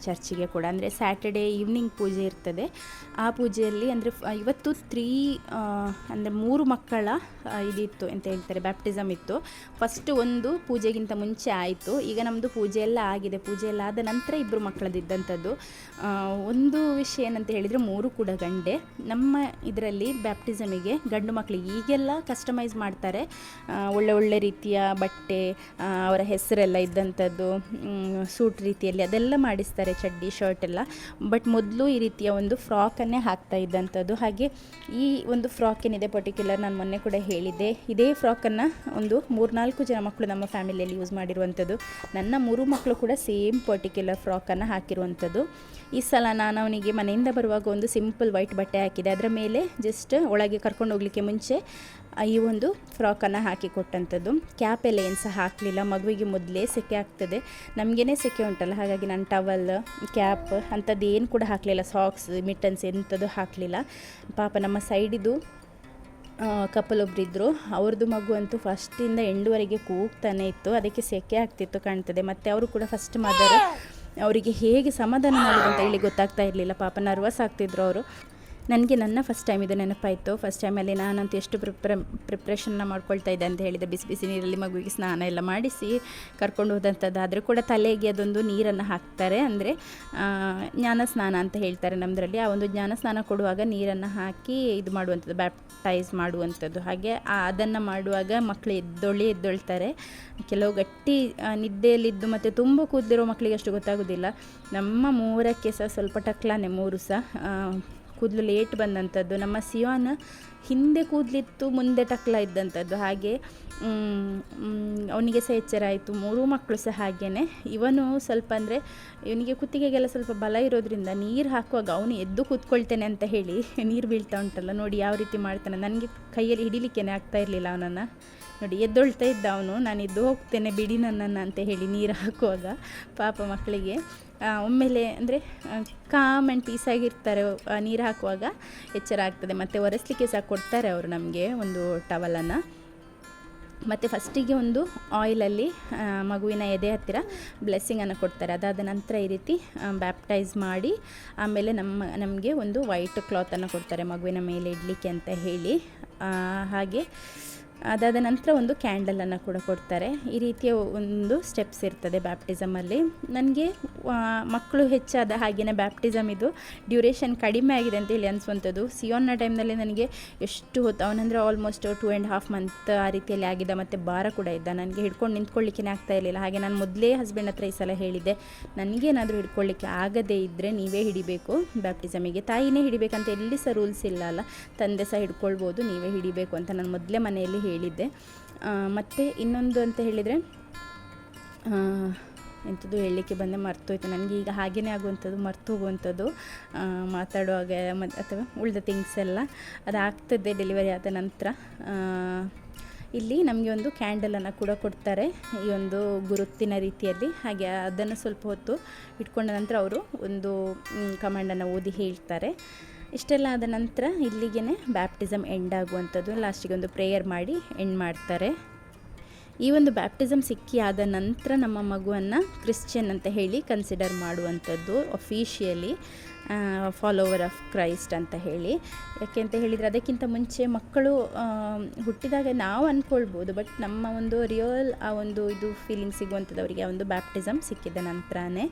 ಚರ್ಚಿಗೆ ಕೂಡ. ಅಂದರೆ ಸ್ಯಾಟರ್ಡೇ ಈವ್ನಿಂಗ್ ಪೂಜೆ ಇರ್ತದೆ. ಆ ಪೂಜೆಯಲ್ಲಿ ಅಂದರೆ ಇವತ್ತು 3 ಮಕ್ಕಳ ಇದಿತ್ತು ಎಂತ ಹೇಳ್ತಾರೆ, ಬ್ಯಾಪ್ಟಿಸಮ್ ಇತ್ತು. ಫಸ್ಟ್ ಒಂದು ಪೂಜೆಗಿಂತ ಮುಂಚೆ ಆಯಿತು. ಈಗ ನಮ್ಮದು ಪೂಜೆ ಎಲ್ಲ ಆಗಿದೆ. ಪೂಜೆ ಎಲ್ಲ ಆದ ನಂತರ 2 ಮಕ್ಕಳದಿದ್ದಂಥದ್ದು. ಒಂದು ವಿಷಯ ಏನಂತ ಹೇಳಿದರೆ 3 ಕೂಡ ಗಂಡೆ. ನಮ್ಮ ಇದರಲ್ಲಿ ಬ್ಯಾಪ್ಟಿಸಮಿಗೆ ಗಂಡು ಮಕ್ಕಳಿಗೆ ಈಗೆಲ್ಲ ಕಸ್ಟಮೈಸ್ ಮಾಡ್ತಾರೆ, ಒಳ್ಳೆ ರೀತಿಯ ಬಟ್ಟೆ, ಅವರ ಹೆಸರೆಲ್ಲ ಇದ್ದಂಥದ್ದು, ಸೂಟ್ ರೀತಿಯಲ್ಲಿ ಅದೆಲ್ಲ ಮಾಡಿಸ್ತಾರೆ, ಚಡ್ಡಿ ಶರ್ಟ್ ಎಲ್ಲ. ಬಟ್ ಮೊದಲು ಈ ರೀತಿಯ ಒಂದು ಫ್ರಾಕನ್ನೇ ಹಾಕ್ತಾ ಇದ್ದಂಥದ್ದು. ಹಾಗೆ ಈ ಒಂದು ಫ್ರಾಕ್ ಏನಿದೆ ಪರ್ಟಿಕ್ಯುಲರ್, ನಾನು ಮೊನ್ನೆ ಕೂಡ ಹೇಳಿದ್ದೆ, ಇದೇ ಫ್ರಾಕನ್ನು ಒಂದು 3-4 ಜನ ಮಕ್ಕಳು ನಮ್ಮ ಫ್ಯಾಮಿಲಿಯಲ್ಲಿ ಯೂಸ್ ಮಾಡಿರುವಂಥದ್ದು. ನನ್ನ 3 ಮಕ್ಕಳು ಕೂಡ ಸೇಮ್ ಪರ್ಟಿಕ್ಯುಲರ್ ಫ್ರಾಕನ್ನು ಹಾಕಿರುವಂಥದ್ದು. ಈ ಸಲ ನಾನು ಅವನಿಗೆ ಮನೆಯಿಂದ ಬರುವಾಗ ಒಂದು ಸಿಂಪಲ್ ವೈಟ್ ಬಟ್ಟೆ ಹಾಕಿದೆ, ಅದರ ಮೇಲೆ ಜಸ್ಟ್ ಒಳಗೆ ಕರ್ಕೊಂಡು ಹೋಗಲಿಕ್ಕೆ ಮುಂಚೆ ಈ ಒಂದು ಫ್ರಾಕನ್ನು ಹಾಕಿ ಕೊಟ್ಟಂಥದ್ದು. ಕ್ಯಾಪ್ ಎಲ್ಲ ಏನು ಸಹ ಹಾಕಲಿಲ್ಲ, ಮಗುವಿಗೆ ಮೊದಲೇ ಸೆಕೆ ಆಗ್ತದೆ, ನಮಗೇ ಸೆಕೆ ಉಂಟಲ್ಲ, ಹಾಗಾಗಿ ನಾನು ಟವಲ್, ಕ್ಯಾಪ್ ಅಂಥದ್ದು ಏನು ಕೂಡ ಹಾಕಲಿಲ್ಲ, ಸಾಕ್ಸ್, ಮಿಟನ್ಸ್ ಎಂಥದ್ದು ಹಾಕಲಿಲ್ಲ. ಪಾಪ ನಮ್ಮ ಸೈಡಿದು ಕಪಲ್ ಒಬ್ಬರಿದ್ದರು, ಅವ್ರದ್ದು ಮಗು ಅಂತೂ ಫಸ್ಟಿಂದ ಎಂಡ್ವರೆಗೆ ಕೂಗ್ತಾನೆ ಇತ್ತು, ಅದಕ್ಕೆ ಸೆಕೆ ಆಗ್ತಿತ್ತು ಕಾಣ್ತದೆ. ಮತ್ತು ಅವರು ಕೂಡ ಫಸ್ಟ್ ಮದರ್, ಅವರಿಗೆ ಹೇಗೆ ಸಮಾಧಾನ ಮಾಡೋದು ಅಂತ ಹೇಳಿ ಗೊತ್ತಾಗ್ತಾ ಇರಲಿಲ್ಲ, ಪಾಪ ನರ್ವಸ್ ಆಗ್ತಿದ್ರು ಅವರು. ನನಗೆ ನನ್ನ ಫಸ್ಟ್ ಟೈಮ್ ಇದು ನೆನಪಾಯಿತು. ಫಸ್ಟ್ ಟೈಮಲ್ಲಿ ನಾನಂತೂ ಎಷ್ಟು ಪ್ರಿಪ್ರೇಷನ್ನ ಮಾಡ್ಕೊಳ್ತಾ ಇದ್ದೆ ಅಂತ ಹೇಳಿದೆ. ಬಿಸಿ ನೀರಲ್ಲಿ ಮಗುವಿಗೆ ಸ್ನಾನ ಎಲ್ಲ ಮಾಡಿಸಿ ಕರ್ಕೊಂಡು ಹೋದಂಥದ್ದು. ಆದರೂ ಕೂಡ ತಲೆಗೆ ಅದೊಂದು ನೀರನ್ನು ಹಾಕ್ತಾರೆ, ಅಂದರೆ ಜ್ಞಾನ ಸ್ನಾನ ಅಂತ ಹೇಳ್ತಾರೆ ನಮ್ಮದ್ರಲ್ಲಿ. ಆ ಒಂದು ಜ್ಞಾನ ಸ್ನಾನ ಕೊಡುವಾಗ ನೀರನ್ನು ಹಾಕಿ ಇದು ಮಾಡುವಂಥದ್ದು, ಬ್ಯಾಪ್ಟೈಸ್ ಮಾಡುವಂಥದ್ದು. ಹಾಗೆ ಅದನ್ನು ಮಾಡುವಾಗ ಮಕ್ಕಳು ಎದ್ದೊಳ್ತಾರೆ. ಕೆಲವು ಗಟ್ಟಿ ನಿದ್ದೆಯಲ್ಲಿದ್ದು ಮತ್ತು ತುಂಬ ಕೂದಲಿರೋ ಮಕ್ಕಳಿಗೆ ಅಷ್ಟು ಗೊತ್ತಾಗೋದಿಲ್ಲ. ನಮ್ಮ 3ಕ್ಕೆ ಸಹ ಸ್ವಲ್ಪ ಟಕ್ಲಾನೆ, 3 ಸಹ ಕೂದಲು ಲೇಟ್ ಬಂದಂಥದ್ದು. ನಮ್ಮ ಸಿಯಾನ್ ಹಿಂದೆ ಕೂದಲಿತ್ತು, ಮುಂದೆ ಟಕ್ಲ ಇದ್ದಂಥದ್ದು. ಹಾಗೆ ಅವನಿಗೆ ಸಹ ಎಚ್ಚರ ಆಯಿತು. 3 ಮಕ್ಕಳು ಸಹ ಹಾಗೇ. ಇವನು ಸ್ವಲ್ಪ ಅಂದರೆ ಇವನಿಗೆ ಕುತ್ತಿಗೆಗೆಲ್ಲ ಸ್ವಲ್ಪ ಬಲ ಇರೋದ್ರಿಂದ ನೀರು ಹಾಕುವಾಗ ಅವನು ಎದ್ದು ಕೂತ್ಕೊಳ್ತೇನೆ ಅಂತ ಹೇಳಿ ನೀರು ಬೀಳ್ತಾ ಉಂಟಲ್ಲ, ನೋಡಿ ಯಾವ ರೀತಿ ಮಾಡ್ತಾನೆ. ನನಗೆ ಕೈಯಲ್ಲಿ ಹಿಡಿಲಿಕ್ಕೇ ಆಗ್ತಾ ಇರಲಿಲ್ಲ ಅವನನ್ನು. ನೋಡಿ ಎದ್ದೊಳ್ತಾ ಇದ್ದ ಅವನು, ನಾನು ಎದ್ದು ಹೋಗ್ತೇನೆ ಬಿಡಿ ನನ್ನನ್ನು ಅಂತ ಹೇಳಿ ನೀರು ಹಾಕುವಾಗ. ಪಾಪ ಮಕ್ಕಳಿಗೆ ಒಮ್ಮೆಲೆ ಅಂದರೆ ಕಾಮ್ ಆ್ಯಂಡ್ ಪೀಸಾಗಿರ್ತಾರೆ, ನೀರು ಹಾಕುವಾಗ ಎಚ್ಚರ ಆಗ್ತದೆ. ಮತ್ತು ಒರೆಸಲಿಕ್ಕೆ ಸಹ ಕೊಡ್ತಾರೆ ಅವರು ನಮಗೆ ಒಂದು ಟವಲನ್ನು. ಮತ್ತು ಫಸ್ಟಿಗೆ ಒಂದು ಆಯಿಲಲ್ಲಿ ಮಗುವಿನ ಎದೆ ಹತ್ತಿರ ಬ್ಲೆಸ್ಸಿಂಗನ್ನು ಕೊಡ್ತಾರೆ. ಅದಾದ ನಂತರ ಈ ರೀತಿ ಬ್ಯಾಪ್ಟೈಸ್ ಮಾಡಿ ಆಮೇಲೆ ನಮಗೆ ಒಂದು ವೈಟ್ ಕ್ಲಾತನ್ನು ಕೊಡ್ತಾರೆ ಮಗುವಿನ ಮೇಲೆ ಇಡಲಿಕ್ಕೆ ಅಂತ ಹೇಳಿ. ಹಾಗೆ ಅದಾದ ನಂತರ ಒಂದು ಕ್ಯಾಂಡಲನ್ನು ಕೂಡ ಕೊಡ್ತಾರೆ. ಈ ರೀತಿಯ ಒಂದು ಸ್ಟೆಪ್ಸ್ ಇರ್ತದೆ ಬ್ಯಾಪ್ಟಿಸಮಲ್ಲಿ. ನನಗೆ ಮಕ್ಕಳು ಹೆಚ್ಚಾದ ಹಾಗೆಯೇ ಬ್ಯಾಪ್ಟಿಸಮ್ ಇದು ಡ್ಯೂರೇಷನ್ ಕಡಿಮೆ ಆಗಿದೆ ಅಂತೇಳಿ ಅನಿಸುವಂಥದ್ದು. ಸಿಯೋನ್ನ ಟೈಮ್ನಲ್ಲಿ ನನಗೆ ಎಷ್ಟು ಹೊತ್ತು, ಅವನಂದರೆ ಆಲ್ಮೋಸ್ಟ್ 2.5 ಮಂತ್ ಆ ರೀತಿಯಲ್ಲಿ ಆಗಿದ್ದ. ಮತ್ತು ಭಾರ ಕೂಡ ಇದ್ದ, ನನಗೆ ಹಿಡ್ಕೊಂಡು ನಿಂತ್ಕೊಳ್ಳಿಕ್ಕೆ ಆಗ್ತಾ ಇರಲಿಲ್ಲ. ಹಾಗೆ ನಾನು ಮೊದಲೇ ಹಸ್ಬೆಂಡ್ ಹತ್ರ ಈ ಸಲ ಹೇಳಿದ್ದೆ, ನನಗೇನಾದರೂ ಹಿಡ್ಕೊಳ್ಳಿಕ್ಕೆ ಆಗದೇ ಇದ್ದರೆ ನೀವೇ ಹಿಡಿಬೇಕು ಬ್ಯಾಪ್ಟಿಸಮಿಗೆ. ತಾಯಿನೇ ಹಿಡಿಬೇಕಂತ ಎಲ್ಲಿ ಸಹ ರೂಲ್ಸ್ ಇಲ್ಲ ಅಲ್ಲ, ತಂದೆ ಸಹ ಹಿಡ್ಕೊಳ್ಬೋದು, ನೀವೇ ಹಿಡಿಬೇಕು ಅಂತ ನಾನು ಮೊದಲೇ ಮನೆಯಲ್ಲಿ ಹೇಳಿದ್ದೆ. ಮತ್ತು ಇನ್ನೊಂದು ಅಂತ ಹೇಳಿದರೆ ಎಂಥದ್ದು ಹೇಳಲಿಕ್ಕೆ ಬಂದೆ, ಮರ್ತೋಯ್ತು ನನಗೆ. ಈಗ ಹಾಗೆಯೇ ಆಗುವಂಥದ್ದು, ಮರ್ತು ಹೋಗುವಂಥದ್ದು ಮಾತಾಡುವಾಗ ಅಥವಾ ಉಳಿದ ಥಿಂಗ್ಸ್ ಎಲ್ಲ ಅದಾಗ್ತದೆ ಡೆಲಿವರಿ ಆದ ನಂತರ. ಇಲ್ಲಿ ನಮಗೆ ಒಂದು ಕ್ಯಾಂಡಲನ್ನು ಕೂಡ ಕೊಡ್ತಾರೆ, ಈ ಒಂದು ಗುರುತಿನ ರೀತಿಯಲ್ಲಿ. ಹಾಗೆ ಅದನ್ನು ಸ್ವಲ್ಪ ಹೊತ್ತು ಇಟ್ಕೊಂಡ ನಂತರ ಅವರು ಒಂದು ಕಮಾಂಡನ್ನು ಓದಿ ಹೇಳ್ತಾರೆ. ಇಷ್ಟೆಲ್ಲ ಆದ ನಂತರ ಇಲ್ಲಿಗೆ ಬ್ಯಾಪ್ಟಿಸಮ್ ಎಂಡ್ ಆಗುವಂಥದ್ದು. ಲಾಸ್ಟಿಗೆ ಒಂದು ಪ್ರೇಯರ್ ಮಾಡಿ ಎಂಡ್ ಮಾಡ್ತಾರೆ. ಈ ಒಂದು ಬ್ಯಾಪ್ಟಿಸಮ್ ಸಿಕ್ಕಿ ಆದ ನಂತರ ನಮ್ಮ ಮಗುವನ್ನು ಕ್ರಿಶ್ಚಿಯನ್ ಅಂತ ಹೇಳಿ ಕನ್ಸಿಡರ್ ಮಾಡುವಂಥದ್ದು, ಅಫಿಷಿಯಲಿ ಫಾಲೋವರ್ ಆಫ್ ಕ್ರೈಸ್ಟ್ ಅಂತ ಹೇಳಿ. ಯಾಕೆ ಅಂತ ಹೇಳಿದರೆ ಅದಕ್ಕಿಂತ ಮುಂಚೆ ಮಕ್ಕಳು ಹುಟ್ಟಿದಾಗ ನಾವು ಅಂದ್ಕೊಳ್ಬೋದು, ಬಟ್ ನಮ್ಮ ಒಂದು ರಿಯಲ್ ಆ ಒಂದು ಇದು ಫೀಲಿಂಗ್ ಸಿಗುವಂಥದ್ದು ಅವರಿಗೆ ಆ ಒಂದು ಬ್ಯಾಪ್ಟಿಸಮ್ ಸಿಕ್ಕಿದ ನಂತರನೇ.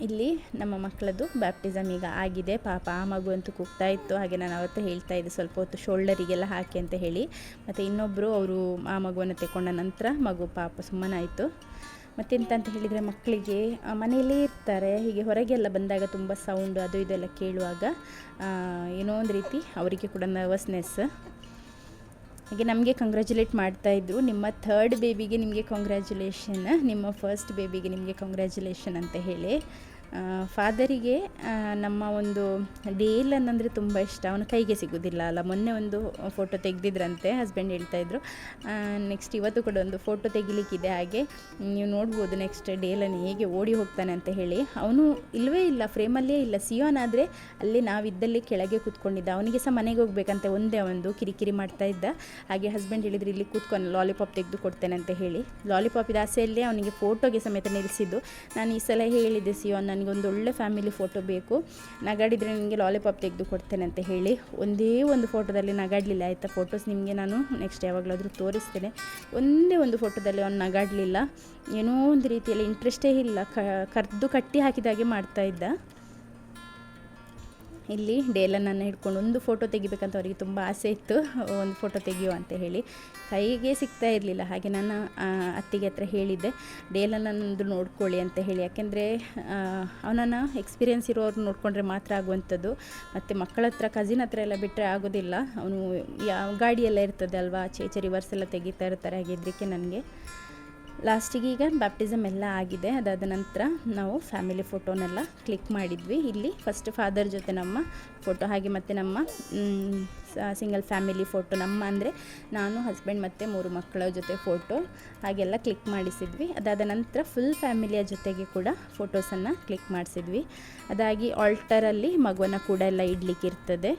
ಇಲ್ಲಿ ನಮ್ಮ ಮಕ್ಕಳದ್ದು ಬ್ಯಾಪ್ಟಿಸಮ್ ಈಗ ಆಗಿದೆ. ಪಾಪ ಆ ಮಗು ಅಂತೂ ಕೂಗ್ತಾ ಇತ್ತು. ಹಾಗೆ ನಾನು ಅವತ್ತು ಹೇಳ್ತಾ ಇದ್ದೆ ಸ್ವಲ್ಪ ಹೊತ್ತು ಶೋಲ್ಡರಿಗೆಲ್ಲ ಹಾಕಿ ಅಂತ ಹೇಳಿ. ಮತ್ತು ಇನ್ನೊಬ್ಬರು ಅವರು ಆ ಮಗುವನ್ನು ತೆಕೊಂಡ ನಂತರ ಮಗು ಪಾಪ ಸುಮ್ಮನಾಯಿತು. ಮತ್ತೆಂತ ಅಂತ ಹೇಳಿದರೆ ಮಕ್ಕಳಿಗೆ ಮನೆಯಲ್ಲೇ ಇರ್ತಾರೆ, ಹೀಗೆ ಹೊರಗೆಲ್ಲ ಬಂದಾಗ ತುಂಬ ಸೌಂಡು ಅದು ಇದೆಲ್ಲ ಕೇಳುವಾಗ ಏನೋ ಒಂದು ರೀತಿ ಅವರಿಗೆ ಕೂಡ ನರ್ವಸ್ನೆಸ್. ಹಾಗೆ ನಮಗೆ ಕಂಗ್ರ್ಯಾಚುಲೇಟ್ ಮಾಡ್ತಾಯಿದ್ರು, ನಿಮ್ಮ 3rd ಬೇಬಿಗೆ ನಿಮಗೆ ಕಂಗ್ರ್ಯಾಚುಲೇಷನ್, ನಿಮ್ಮ 1st ಬೇಬಿಗೆ ನಿಮಗೆ ಕಂಗ್ರ್ಯಾಚುಲೇಷನ್ ಅಂತ ಹೇಳಿ. ಫಾದರಿಗೆ ನಮ್ಮ ಒಂದು ಡೇಲನ್ ಅಂದರೆ ತುಂಬ ಇಷ್ಟ, ಅವನ ಕೈಗೆ ಸಿಗೋದಿಲ್ಲ ಅಲ್ಲ. ಮೊನ್ನೆ ಒಂದು ಫೋಟೋ ತೆಗೆದಿದ್ರಂತೆ, ಹಸ್ಬೆಂಡ್ ಹೇಳ್ತಾಯಿದ್ರು. ನೆಕ್ಸ್ಟ್ ಇವತ್ತು ಕೂಡ ಒಂದು ಫೋಟೋ ತೆಗಿಲಿಕ್ಕಿದೆ, ಹಾಗೆ ನೀವು ನೋಡ್ಬೋದು ನೆಕ್ಸ್ಟ್ ಡೇಲನ್ ಹೇಗೆ ಓಡಿ ಹೋಗ್ತಾನೆ ಅಂತ ಹೇಳಿ. ಅವನು ಇಲ್ಲವೇ ಇಲ್ಲ, ಫ್ರೇಮಲ್ಲೇ ಇಲ್ಲ. ಸಿಯೋನ್ ಆದರೆ ಅಲ್ಲಿ ನಾವಿದ್ದಲ್ಲಿ ಕೆಳಗೆ ಕೂತ್ಕೊಂಡಿದ್ದ, ಅವನಿಗೆ ಸಹ ಮನೆಗೆ ಹೋಗ್ಬೇಕಂತ ಒಂದೇ ಒಂದು ಕಿರಿಕಿರಿ ಮಾಡ್ತಾ ಇದ್ದ. ಹಾಗೆ ಹಸ್ಬೆಂಡ್ ಹೇಳಿದ್ರು ಇಲ್ಲಿ ಕೂತ್ಕೊಂಡು ಲಾಲಿಪಾಪ್ ತೆಗೆದು ಕೊಡ್ತೇನೆ ಅಂತ ಹೇಳಿ. ಲಾಲಿಪಾಪಿದ ಆಸೆಯಲ್ಲೇ ಅವನಿಗೆ ಫೋಟೋಗೆ ಸಮೇತ ನಿಲ್ಲಿಸಿದ್ದು. ನಾನು ಈ ಸಲ ಹೇಳಿದ್ದೆ, ಸಿಯೋನ್ ನನಗೊಂದು ಒಳ್ಳೆ ಫ್ಯಾಮಿಲಿ ಫೋಟೋ ಬೇಕು, ನಗಾಡಿದರೆ ನಿಮಗೆ ಲಾಲಿಪಾಪ್ ತೆಗೆದು ಕೊಡ್ತೇನೆ ಅಂತ ಹೇಳಿ. ಒಂದೇ ಒಂದು ಫೋಟೋದಲ್ಲಿ ನಗಾಡಲಿಲ್ಲ ಆಯಿತಾ. ಫೋಟೋಸ್ ನಿಮಗೆ ನಾನು ನೆಕ್ಸ್ಟ್ ಯಾವಾಗಲಾದರೂ ತೋರಿಸ್ತೇನೆ. ಒಂದೇ ಒಂದು ಫೋಟೋದಲ್ಲಿ ಅವನು ನಗಾಡಲಿಲ್ಲ, ಏನೋ ಒಂದು ರೀತಿಯಲ್ಲಿ ಇಂಟ್ರೆಸ್ಟೇ ಇಲ್ಲ, ಕರೆದು ಕಟ್ಟಿ ಹಾಕಿದಾಗೆ ಮಾಡ್ತಾ ಇದ್ದ. ಇಲ್ಲಿ ಡೇಲನನ್ನು ಹಿಡ್ಕೊಂಡು ಒಂದು ಫೋಟೋ ತೆಗಿಬೇಕಂತ ಅವರಿಗೆ ತುಂಬ ಆಸೆ ಇತ್ತು, ಒಂದು ಫೋಟೋ ತೆಗೆಯುವ ಅಂತ ಹೇಳಿ. ಕೈಗೆ ಸಿಗ್ತಾ ಇರಲಿಲ್ಲ. ಹಾಗೆ ನಾನು ಅತ್ತಿಗೆ ಹತ್ರ ಹೇಳಿದ್ದೆ, ಡೇಲನನ್ನೊಂದು ನೋಡ್ಕೊಳ್ಳಿ ಅಂತ ಹೇಳಿ. ಯಾಕೆಂದರೆ ಅವನನ್ನು ಎಕ್ಸ್ಪೀರಿಯೆನ್ಸ್ ಇರೋರು ನೋಡಿಕೊಂಡ್ರೆ ಮಾತ್ರ ಆಗುವಂಥದ್ದು. ಮತ್ತು ಮಕ್ಕಳ ಹತ್ರ, ಕಸಿನ್ ಹತ್ರ ಎಲ್ಲ ಬಿಟ್ಟರೆ ಆಗೋದಿಲ್ಲ. ಅವನು ಗಾಡಿಯೆಲ್ಲ ಇರ್ತದೆ ಅಲ್ವಾ, ಆಚೆ ರಿವರ್ಸ್ ಎಲ್ಲ ತೆಗಿತಾ ಇರ್ತಾರೆ. ಹಾಗೆ ಇದಕ್ಕೆ ನನಗೆ ಲಾಸ್ಟಿಗೆ ಈಗ ಬ್ಯಾಪ್ಟಿಸಮ್ ಎಲ್ಲ ಆಗಿದೆ. ಅದಾದ ನಂತರ ನಾವು ಫ್ಯಾಮಿಲಿ ಫೋಟೋನೆಲ್ಲ ಕ್ಲಿಕ್ ಮಾಡಿದ್ವಿ. ಇಲ್ಲಿ ಫಸ್ಟ್ ಫಾದರ್ ಜೊತೆ ನಮ್ಮ ಫೋಟೋ, ಹಾಗೆ ಮತ್ತು ನಮ್ಮ ಸಿಂಗಲ್ ಫ್ಯಾಮಿಲಿ ಫೋಟೋ, ನಮ್ಮ ಅಂದರೆ ನಾನು, ಹಸ್ಬೆಂಡ್ ಮತ್ತು 3 ಮಕ್ಕಳ ಜೊತೆ ಫೋಟೋ ಹಾಗೆಲ್ಲ ಕ್ಲಿಕ್ ಮಾಡಿಸಿದ್ವಿ. ಅದಾದ ನಂತರ ಫುಲ್ ಫ್ಯಾಮಿಲಿಯ ಜೊತೆಗೆ ಕೂಡ ಫೋಟೋಸನ್ನು ಕ್ಲಿಕ್ ಮಾಡಿಸಿದ್ವಿ. ಅದಾಗಿ ಆಲ್ಟರಲ್ಲಿ ಮಗುವನ್ನು ಕೂಡ ಎಲ್ಲ ಇಡಲಿಕ್ಕೆ ಇರ್ತದೆ.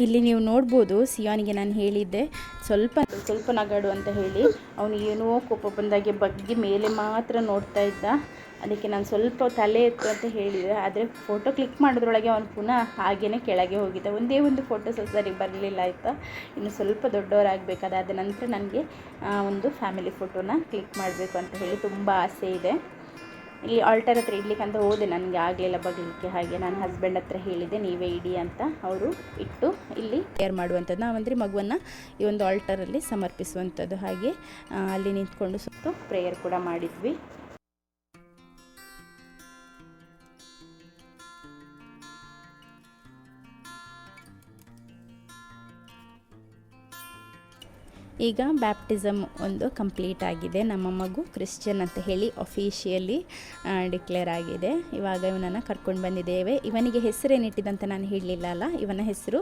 ಇಲ್ಲಿ ನೀವು ನೋಡ್ಬೋದು, ಸಿಯೋನಿಗೆ ನಾನು ಹೇಳಿದ್ದೆ ಸ್ವಲ್ಪ ನಗಾಡು ಅಂತ ಹೇಳಿ. ಅವನು ಏನೋ ಕೋಪ ಬಂದಾಗೆ ಬಗ್ಗೆ ಮೇಲೆ ಮಾತ್ರ ನೋಡ್ತಾ ಇದ್ದ. ಅದಕ್ಕೆ ನಾನು ಸ್ವಲ್ಪ ತಲೆ ಎತ್ತು ಅಂತ ಹೇಳಿದೆ. ಆದರೆ ಫೋಟೋ ಕ್ಲಿಕ್ ಮಾಡೋದ್ರೊಳಗೆ ಅವನು ಪುನಃ ಹಾಗೇ ಕೆಳಗೆ ಹೋಗಿದ್ದ. ಒಂದೇ ಒಂದು ಫೋಟೋ ಸರಿ ಬರಲಿಲ್ಲ ಆಯಿತಾ. ಇನ್ನು ಸ್ವಲ್ಪ ದೊಡ್ಡವರಾಗಬೇಕು. ಅದಾದ ನಂತರ ನನಗೆ ಒಂದು ಫ್ಯಾಮಿಲಿ ಫೋಟೋನ ಕ್ಲಿಕ್ ಮಾಡಬೇಕು ಅಂತ ಹೇಳಿ ತುಂಬ ಆಸೆ ಇದೆ. ಇಲ್ಲಿ ಆಲ್ಟರ್ ಹತ್ರ ಇಡ್ಲಿಕ್ಕೆ ಅಂತ ಹೋದೆ, ನನಗೆ ಆಗಲಿಲ್ಲ ಬಗಲಿಕ್ಕೆ. ಹಾಗೆ ನಾನು ಹಸ್ಬೆಂಡ್ ಹತ್ರ ಹೇಳಿದೆ, ನೀವೇ ಇಡಿ ಅಂತ. ಅವರು ಇಟ್ಟು ಇಲ್ಲಿ ಕೇರ್ ಮಾಡುವಂಥದ್ದು, ನಾವಂದರೆ ಮಗುವನ್ನು ಈ ಒಂದು ಆಲ್ಟರಲ್ಲಿ ಸಮರ್ಪಿಸುವಂಥದ್ದು. ಹಾಗೆ ಅಲ್ಲಿ ನಿಂತ್ಕೊಂಡು ಸ್ವಲ್ಪ ಪ್ರೇಯರ್ ಕೂಡ ಮಾಡಿದ್ವಿ. ಈಗ ಬ್ಯಾಪ್ಟಿಸಮ್ ಒಂದು ಕಂಪ್ಲೀಟ್ ಆಗಿದೆ. ನಮ್ಮ ಮಗು ಕ್ರಿಶ್ಚಿಯನ್ ಅಂತ ಹೇಳಿ ಅಫಿಷಿಯಲಿ ಡಿಕ್ಲೇರ್ ಆಗಿದೆ. ಇವಾಗ ಇವನನ್ನು ಕರ್ಕೊಂಡು ಬಂದಿದ್ದೇವೆ. ಇವನಿಗೆ ಹೆಸರೇನಿಟ್ಟಿದಂತ ನಾನು ಹೇಳಲಿಲ್ಲ ಅಲ್ಲ, ಇವನ ಹೆಸರು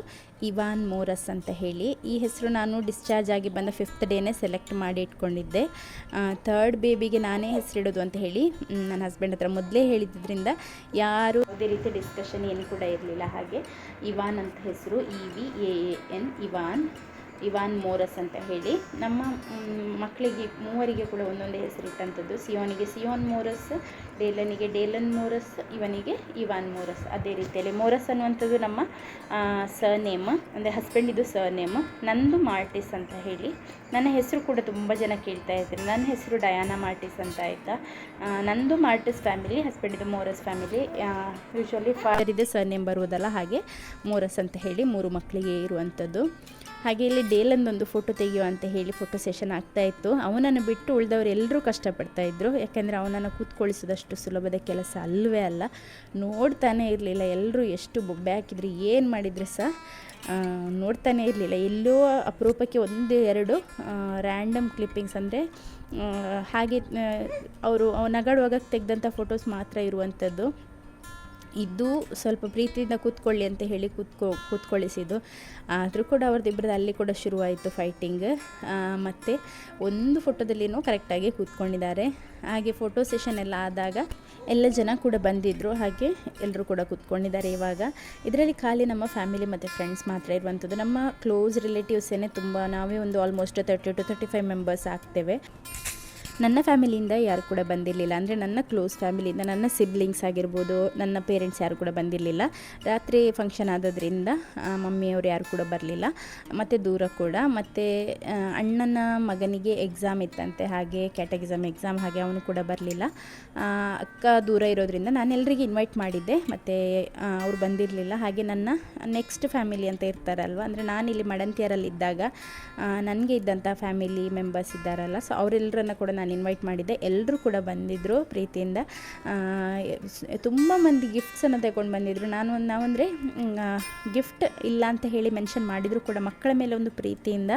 ಇವಾನ್ ಮೋರಸ್ ಅಂತ ಹೇಳಿ. ಈ ಹೆಸರು ನಾನು ಡಿಸ್ಚಾರ್ಜ್ ಆಗಿ ಬಂದ 5th ಡೇನೇ ಸೆಲೆಕ್ಟ್ ಮಾಡಿ ಇಟ್ಕೊಂಡಿದ್ದೆ. 3rd ಬೇಬಿಗೆ ನಾನೇ ಹೆಸರಿಡೋದು ಅಂತ ಹೇಳಿ ನನ್ನ ಹಸ್ಬೆಂಡ್ ಹತ್ರ ಮೊದಲೇ ಹೇಳಿದ್ದರಿಂದ ಯಾರು ಅದೇ ರೀತಿ ಡಿಸ್ಕಷನ್ ಏನು ಕೂಡ ಇರಲಿಲ್ಲ. ಹಾಗೆ ಇವಾನ್ ಅಂತ ಹೆಸರು, EVAAN, ಇವಾನ್ ಮೋರಸ್ ಅಂತ ಹೇಳಿ. ನಮ್ಮ ಮಕ್ಕಳಿಗೆ 3 ಕೂಡ ಒಂದೊಂದೇ ಹೆಸರಿಟ್ಟಂಥದ್ದು. ಸಿಯೋನಿಗೆ ಸಿಯೋನ್ ಮೋರಸ್, ಡೇಲನಿಗೆ ಡೇಲನ್ ಮೋರಸ್, ಇವನಿಗೆ ಇವಾನ್ ಮೋರಸ್. ಅದೇ ರೀತಿಯಲ್ಲಿ ಮೋರಸ್ ಅನ್ನುವಂಥದ್ದು ನಮ್ಮ ಸರ್ನೇಮ್, ಅಂದರೆ ಹಸ್ಬೆಂಡಿದು ಸರ್ನೇಮ್. ನಂದು ಮಾರ್ಟಿಸ್ ಅಂತ ಹೇಳಿ. ನನ್ನ ಹೆಸರು ಕೂಡ ತುಂಬ ಜನ ಕೇಳ್ತಾ ಇದ್ರು. ನನ್ನ ಹೆಸರು ಡಯಾನಾ ಮಾರ್ಟಿಸ್ ಅಂತ ಆಯಿತಾ. ನಂದು ಮಾರ್ಟಿಸ್ ಫ್ಯಾಮಿಲಿ, ಹಸ್ಬೆಂಡಿದು ಮೋರಸ್ ಫ್ಯಾಮಿಲಿ. ಯೂಶ್ವಲಿ ಫಾದರಿದೆ ಸರ್ನೇಮ್ ಬರುವುದಲ್ಲ, ಹಾಗೆ ಮೋರಸ್ ಅಂತ ಹೇಳಿ 3 ಮಕ್ಕಳಿಗೆ ಇರುವಂಥದ್ದು. ಹಾಗೆ ಇಲ್ಲಿ ಡೇಲಂದೊಂದು ಫೋಟೋ ತೆಗೆಯುವ ಅಂತ ಹೇಳಿ ಫೋಟೋ ಸೆಷನ್ ಆಗ್ತಾಯಿತ್ತು. ಅವನನ್ನು ಬಿಟ್ಟು ಉಳಿದವರು ಎಲ್ಲರೂ ಕಷ್ಟಪಡ್ತಾಯಿದ್ರು. ಯಾಕೆಂದರೆ ಅವನನ್ನು ಕೂತ್ಕೊಳಿಸೋದಷ್ಟು ಸುಲಭದ ಕೆಲಸ ಅಲ್ಲವೇ ಅಲ್ಲ. ನೋಡ್ತಾನೆ ಇರಲಿಲ್ಲ, ಎಲ್ಲರೂ ಎಷ್ಟು ಬೊಬ್ಬೆ ಹಾಕಿದ್ರು, ಏನು ಮಾಡಿದರೆ ಸಹ ನೋಡ್ತಾನೆ ಇರಲಿಲ್ಲ. ಎಲ್ಲೋ ಅಪರೂಪಕ್ಕೆ 1-2 ರ್ಯಾಂಡಮ್ ಕ್ಲಿಪ್ಪಿಂಗ್ಸ್, ಅಂದರೆ ಹಾಗೆ ಅವರು ನಗಾಡುವಾಗ ತೆಗೆದಂಥ ಫೋಟೋಸ್ ಮಾತ್ರ ಇರುವಂಥದ್ದು. ಇದು ಸ್ವಲ್ಪ ಪ್ರೀತಿಯಿಂದ ಕೂತ್ಕೊಳ್ಳಿ ಅಂತ ಹೇಳಿ ಕೂತ್ಕೊಳ್ಳಿಸಿದ್ದು. ಆದರೂ ಕೂಡ ಅವ್ರದ್ದಿಬ್ಬರದ್ದು ಅಲ್ಲಿ ಕೂಡ ಶುರುವಾಯಿತು ಫೈಟಿಂಗ್. ಮತ್ತು ಒಂದು ಫೋಟೋದಲ್ಲಿನೂ ಕರೆಕ್ಟಾಗಿ ಕೂತ್ಕೊಂಡಿದ್ದಾರೆ. ಹಾಗೆ ಫೋಟೋ ಸೆಷನ್ ಎಲ್ಲ ಆದಾಗ ಎಲ್ಲ ಜನ ಕೂಡ ಬಂದಿದ್ದರು. ಹಾಗೆ ಎಲ್ಲರೂ ಕೂಡ ಕೂತ್ಕೊಂಡಿದ್ದಾರೆ. ಇವಾಗ ಇದರಲ್ಲಿ ಖಾಲಿ ನಮ್ಮ ಫ್ಯಾಮಿಲಿ ಮತ್ತು ಫ್ರೆಂಡ್ಸ್ ಮಾತ್ರ ಇರುವಂಥದ್ದು. ನಮ್ಮ ಕ್ಲೋಸ್ ರಿಲೇಟಿವ್ಸೇ ತುಂಬ, ನಾವೇ ಒಂದು ಆಲ್ಮೋಸ್ಟ್ 30 to 35 ಮೆಂಬರ್ಸ್ ಆಗ್ತೇವೆ. ನನ್ನ ಫ್ಯಾಮಿಲಿಯಿಂದ ಯಾರು ಕೂಡ ಬಂದಿರಲಿಲ್ಲ. ಅಂದರೆ ನನ್ನ ಕ್ಲೋಸ್ ಫ್ಯಾಮಿಲಿಯಿಂದ ನನ್ನ ಸಿಬ್ಲಿಂಗ್ಸ್ ಆಗಿರ್ಬೋದು, ನನ್ನ ಪೇರೆಂಟ್ಸ್ ಯಾರು ಕೂಡ ಬಂದಿರಲಿಲ್ಲ. ರಾತ್ರಿ ಫಂಕ್ಷನ್ ಆದದ್ರಿಂದ ಮಮ್ಮಿಯವರು ಯಾರು ಕೂಡ ಬರಲಿಲ್ಲ. ಮತ್ತು ದೂರ ಕೂಡ. ಮತ್ತು ಅಣ್ಣನ ಮಗನಿಗೆ ಎಕ್ಸಾಮ್ ಇತ್ತಂತೆ, ಹಾಗೆ ಕ್ಯಾಟಗಿಸಮ್ ಎಕ್ಸಾಮ್, ಹಾಗೆ ಅವನು ಕೂಡ ಬರಲಿಲ್ಲ. ಅಕ್ಕ ದೂರ ಇರೋದ್ರಿಂದ ನಾನು ಎಲ್ರಿಗೆ ಇನ್ವೈಟ್ ಮಾಡಿದ್ದೆ, ಮತ್ತು ಅವ್ರು ಬಂದಿರಲಿಲ್ಲ. ಹಾಗೆ ನನ್ನ ನೆಕ್ಸ್ಟ್ ಫ್ಯಾಮಿಲಿ ಅಂತ ಇರ್ತಾರಲ್ವ, ಅಂದರೆ ನಾನಿಲ್ಲಿ ಮಡಂತಿಯರಲ್ಲಿದ್ದಾಗ ನನಗೆ ಇದ್ದಂಥ ಫ್ಯಾಮಿಲಿ ಮೆಂಬರ್ಸ್ ಇದ್ದಾರಲ್ಲ, ಸೊ ಅವರೆಲ್ಲರನ್ನ ಕೂಡ ನಾನು ನಾನು ಇನ್ವೈಟ್ ಮಾಡಿದ್ದೆ. ಎಲ್ಲರೂ ಕೂಡ ಬಂದಿದ್ದರು ಪ್ರೀತಿಯಿಂದ. ತುಂಬ ಮಂದಿ ಗಿಫ್ಟ್ಸನ್ನು ತಗೊಂಡು ಬಂದಿದ್ದರು. ನಾವಂದರೆ ಗಿಫ್ಟ್ ಇಲ್ಲ ಅಂತ ಹೇಳಿ ಮೆನ್ಷನ್ ಮಾಡಿದರೂ ಕೂಡ ಮಕ್ಕಳ ಮೇಲೆ ಒಂದು ಪ್ರೀತಿಯಿಂದ